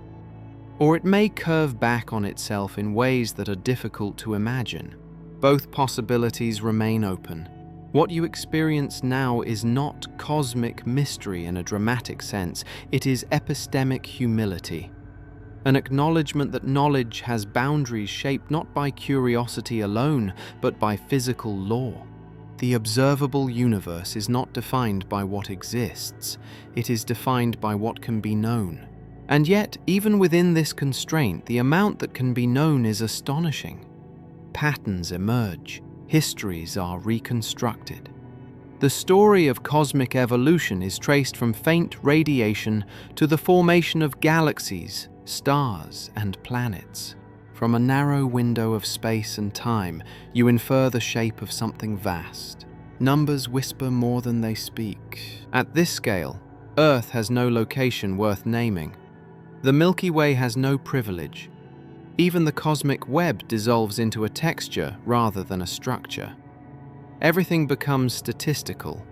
or it may curve back on itself in ways that are difficult to imagine. Both possibilities remain open. What you experience now is not cosmic mystery in a dramatic sense, it is epistemic humility. An acknowledgement that knowledge has boundaries shaped not by curiosity alone, but by physical law. The observable universe is not defined by what exists, it is defined by what can be known. And yet, even within this constraint, the amount that can be known is astonishing. Patterns emerge, histories are reconstructed. The story of cosmic evolution is traced from faint radiation to the formation of galaxies, stars, and planets. From a narrow window of space and time, you infer the shape of something vast. Numbers whisper more than they speak. At this scale, Earth has no location worth naming. The Milky Way has no privilege. Even the cosmic web dissolves into a texture rather than a structure. Everything becomes statistical,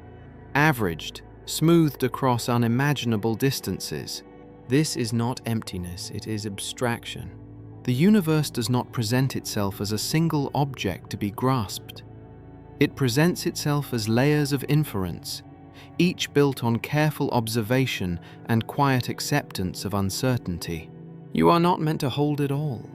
averaged, smoothed across unimaginable distances. This is not emptiness, it is abstraction. The universe does not present itself as a single object to be grasped. It presents itself as layers of inference, each built on careful observation and quiet acceptance of uncertainty. You are not meant to hold it all.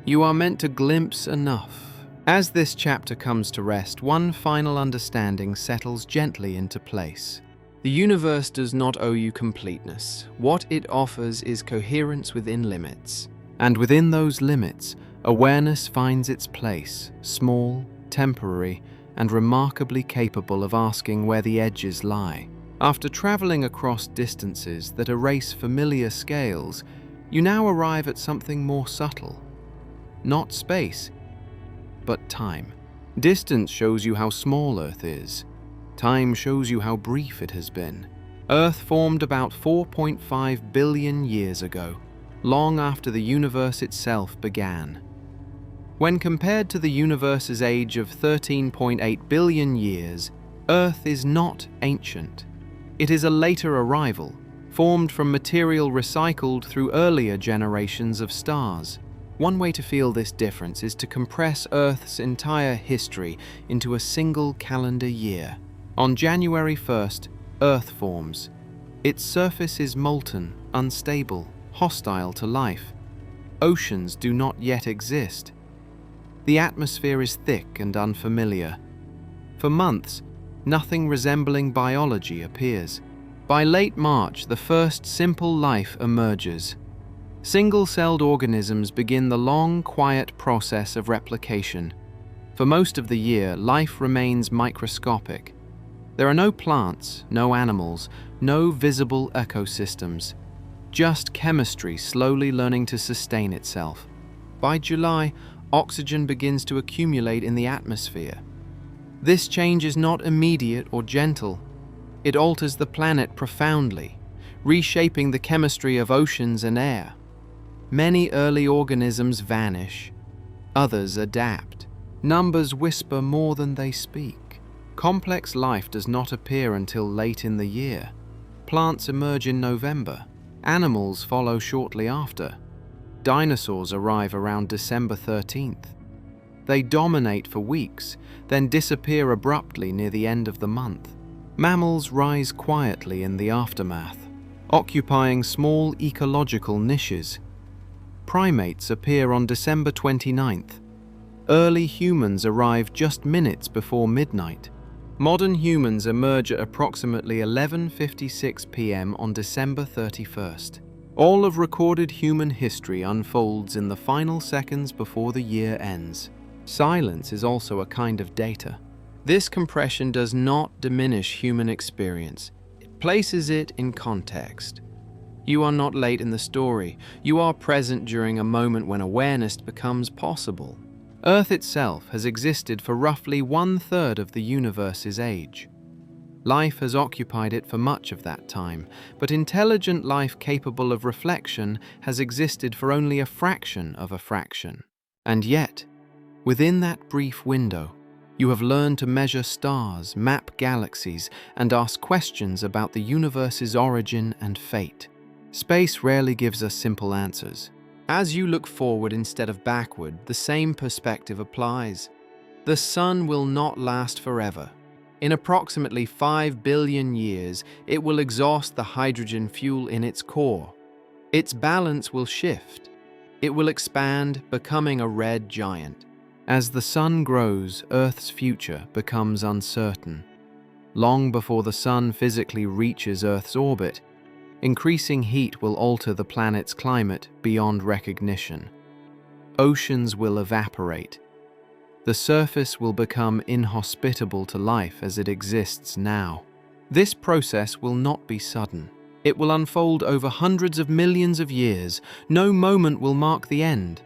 You are meant to glimpse enough. As this chapter comes to rest, one final understanding settles gently into place. The universe does not owe you completeness. What it offers is coherence within limits. And within those limits, awareness finds its place, small, temporary, and remarkably capable of asking where the edges lie. After traveling across distances that erase familiar scales, you now arrive at something more subtle. Not space, but time. Distance shows you how small Earth is. Time shows you how brief it has been. Earth formed about 4.5 billion years ago, long after the universe itself began. When compared to the universe's age of 13.8 billion years, Earth is not ancient. It is a later arrival, formed from material recycled through earlier generations of stars. One way to feel this difference is to compress Earth's entire history into a single calendar year. On January 1st, Earth forms. Its surface is molten, unstable, hostile to life. Oceans do not yet exist. The atmosphere is thick and unfamiliar. For months, nothing resembling biology appears. By late March, the first simple life emerges. Single-celled organisms begin the long, quiet process of replication. For most of the year, life remains microscopic. There are no plants, no animals, no visible ecosystems. Just chemistry slowly learning to sustain itself. By July, oxygen begins to accumulate in the atmosphere. This change is not immediate or gentle. It alters the planet profoundly, reshaping the chemistry of oceans and air. Many early organisms vanish, others adapt. Numbers whisper more than they speak. Complex life does not appear until late in the year. Plants emerge in November. Animals follow shortly after. Dinosaurs arrive around December 13th. They dominate for weeks, then disappear abruptly near the end of the month. Mammals rise quietly in the aftermath, occupying small ecological niches. Primates appear on December 29th. Early humans arrive just minutes before midnight. Modern humans emerge at approximately 11:56 p.m. on December 31st. All of recorded human history unfolds in the final seconds before the year ends. Silence is also a kind of data. This compression does not diminish human experience. It places it in context. You are not late in the story. You are present during a moment when awareness becomes possible. Earth itself has existed for roughly 1/3 of the universe's age. Life has occupied it for much of that time, but intelligent life capable of reflection has existed for only a fraction of a fraction. And yet, within that brief window, you have learned to measure stars, map galaxies, and ask questions about the universe's origin and fate. Space rarely gives us simple answers. As you look forward instead of backward, the same perspective applies. The sun will not last forever. In approximately 5 billion years, it will exhaust the hydrogen fuel in its core. Its balance will shift. It will expand, becoming a red giant. As the sun grows, Earth's future becomes uncertain. Long before the sun physically reaches Earth's orbit, Increasing heat will alter the planet's climate beyond recognition. Oceans will evaporate. The surface will become inhospitable to life as it exists now. This process will not be sudden. It will unfold over hundreds of millions of years. No moment will mark the end.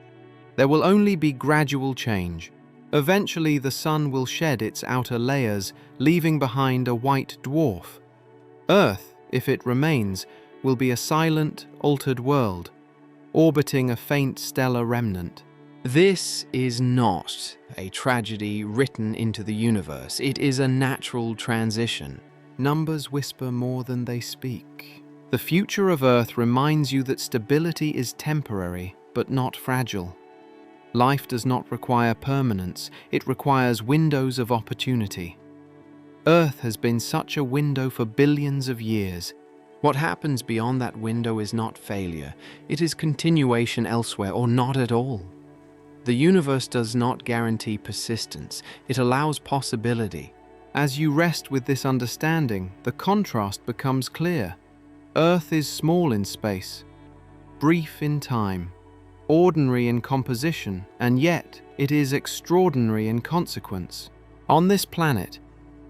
There will only be gradual change. Eventually, the sun will shed its outer layers, leaving behind a white dwarf. Earth, if it remains, will be a silent, altered world, orbiting a faint stellar remnant. This is not a tragedy written into the universe. It is a natural transition. Numbers whisper more than they speak. The future of Earth reminds you that stability is temporary, but not fragile. Life does not require permanence. It requires windows of opportunity. Earth has been such a window for billions of years. What happens beyond that window is not failure. It is continuation elsewhere, or not at all. The universe does not guarantee persistence. It allows possibility. As you rest with this understanding, the contrast becomes clear. Earth is small in space, brief in time, ordinary in composition, and yet it is extraordinary in consequence. On this planet,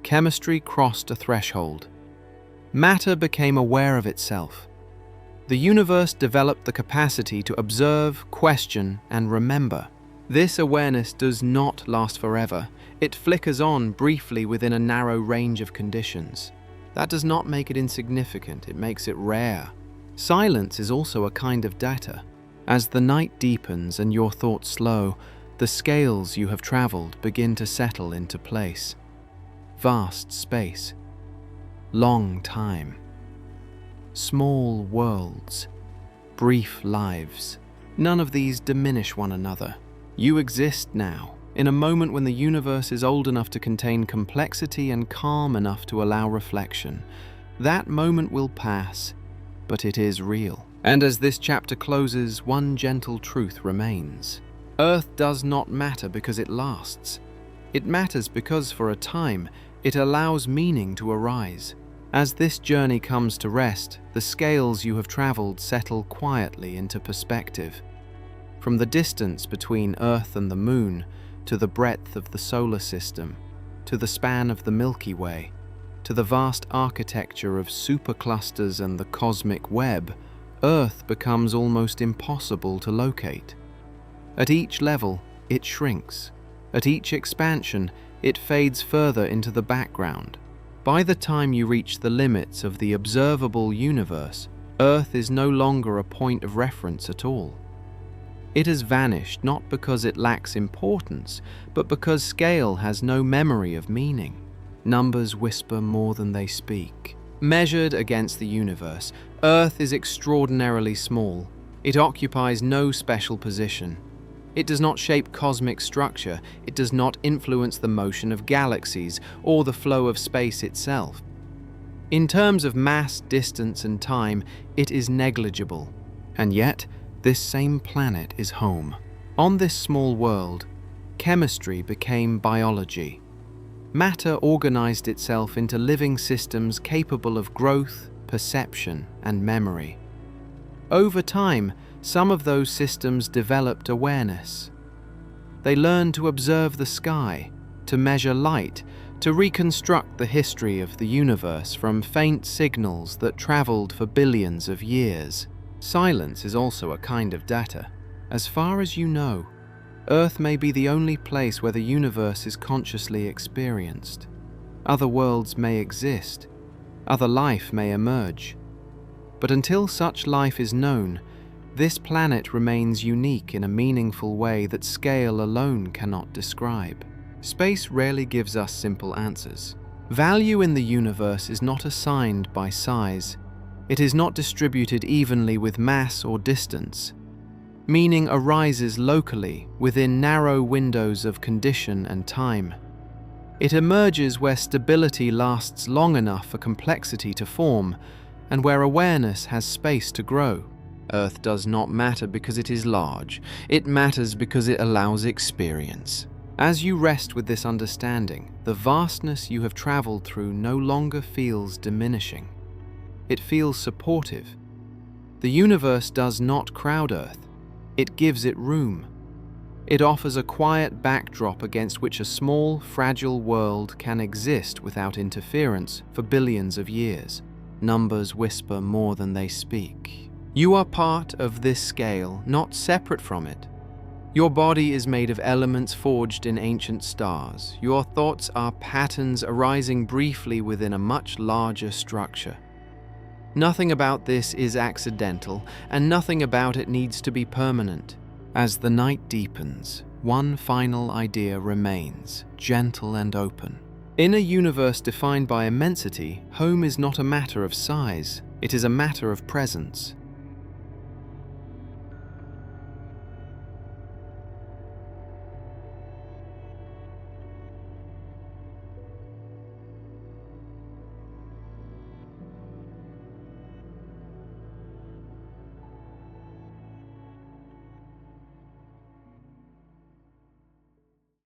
chemistry crossed a threshold. Matter became aware of itself. The universe developed the capacity to observe, question, and remember. This awareness does not last forever. It flickers on briefly within a narrow range of conditions. That does not make it insignificant, it makes it rare. Silence is also a kind of data. As the night deepens and your thoughts slow, the scales you have traveled begin to settle into place. Vast space. Long time. Small worlds. Brief lives. None of these diminish one another. You exist now, in a moment when the universe is old enough to contain complexity and calm enough to allow reflection. That moment will pass, but it is real. And as this chapter closes, one gentle truth remains. Earth does not matter because it lasts. It matters because, for a time, it allows meaning to arise. As this journey comes to rest, the scales you have traveled settle quietly into perspective. From the distance between Earth and the Moon, to the breadth of the solar system, to the span of the Milky Way, to the vast architecture of superclusters and the cosmic web, Earth becomes almost impossible to locate. At each level, it shrinks. At each expansion, it fades further into the background. By the time you reach the limits of the observable universe, Earth is no longer a point of reference at all. It has vanished not because it lacks importance, but because scale has no memory of meaning. Numbers whisper more than they speak. Measured against the universe, Earth is extraordinarily small. It occupies no special position. It does not shape cosmic structure. It does not influence the motion of galaxies or the flow of space itself. In terms of mass, distance, and time, it is negligible. And yet, this same planet is home. On this small world, chemistry became biology. Matter organized itself into living systems capable of growth, perception, and memory. Over time, some of those systems developed awareness. They learned to observe the sky, to measure light, to reconstruct the history of the universe from faint signals that traveled for billions of years. Silence is also a kind of data. As far as you know, Earth may be the only place where the universe is consciously experienced. Other worlds may exist. Other life may emerge. But until such life is known, this planet remains unique in a meaningful way that scale alone cannot describe. Space rarely gives us simple answers. Value in the universe is not assigned by size. It is not distributed evenly with mass or distance. Meaning arises locally within narrow windows of condition and time. It emerges where stability lasts long enough for complexity to form, and where awareness has space to grow. Earth does not matter because it is large. It matters because it allows experience. As you rest with this understanding, the vastness you have traveled through no longer feels diminishing. It feels supportive. The universe does not crowd Earth. It gives it room. It offers a quiet backdrop against which a small, fragile world can exist without interference for billions of years. Numbers whisper more than they speak. You are part of this scale, not separate from it. Your body is made of elements forged in ancient stars. Your thoughts are patterns arising briefly within a much larger structure. Nothing about this is accidental, and nothing about it needs to be permanent. As the night deepens, one final idea remains, gentle and open. In a universe defined by immensity, home is not a matter of size. It is a matter of presence.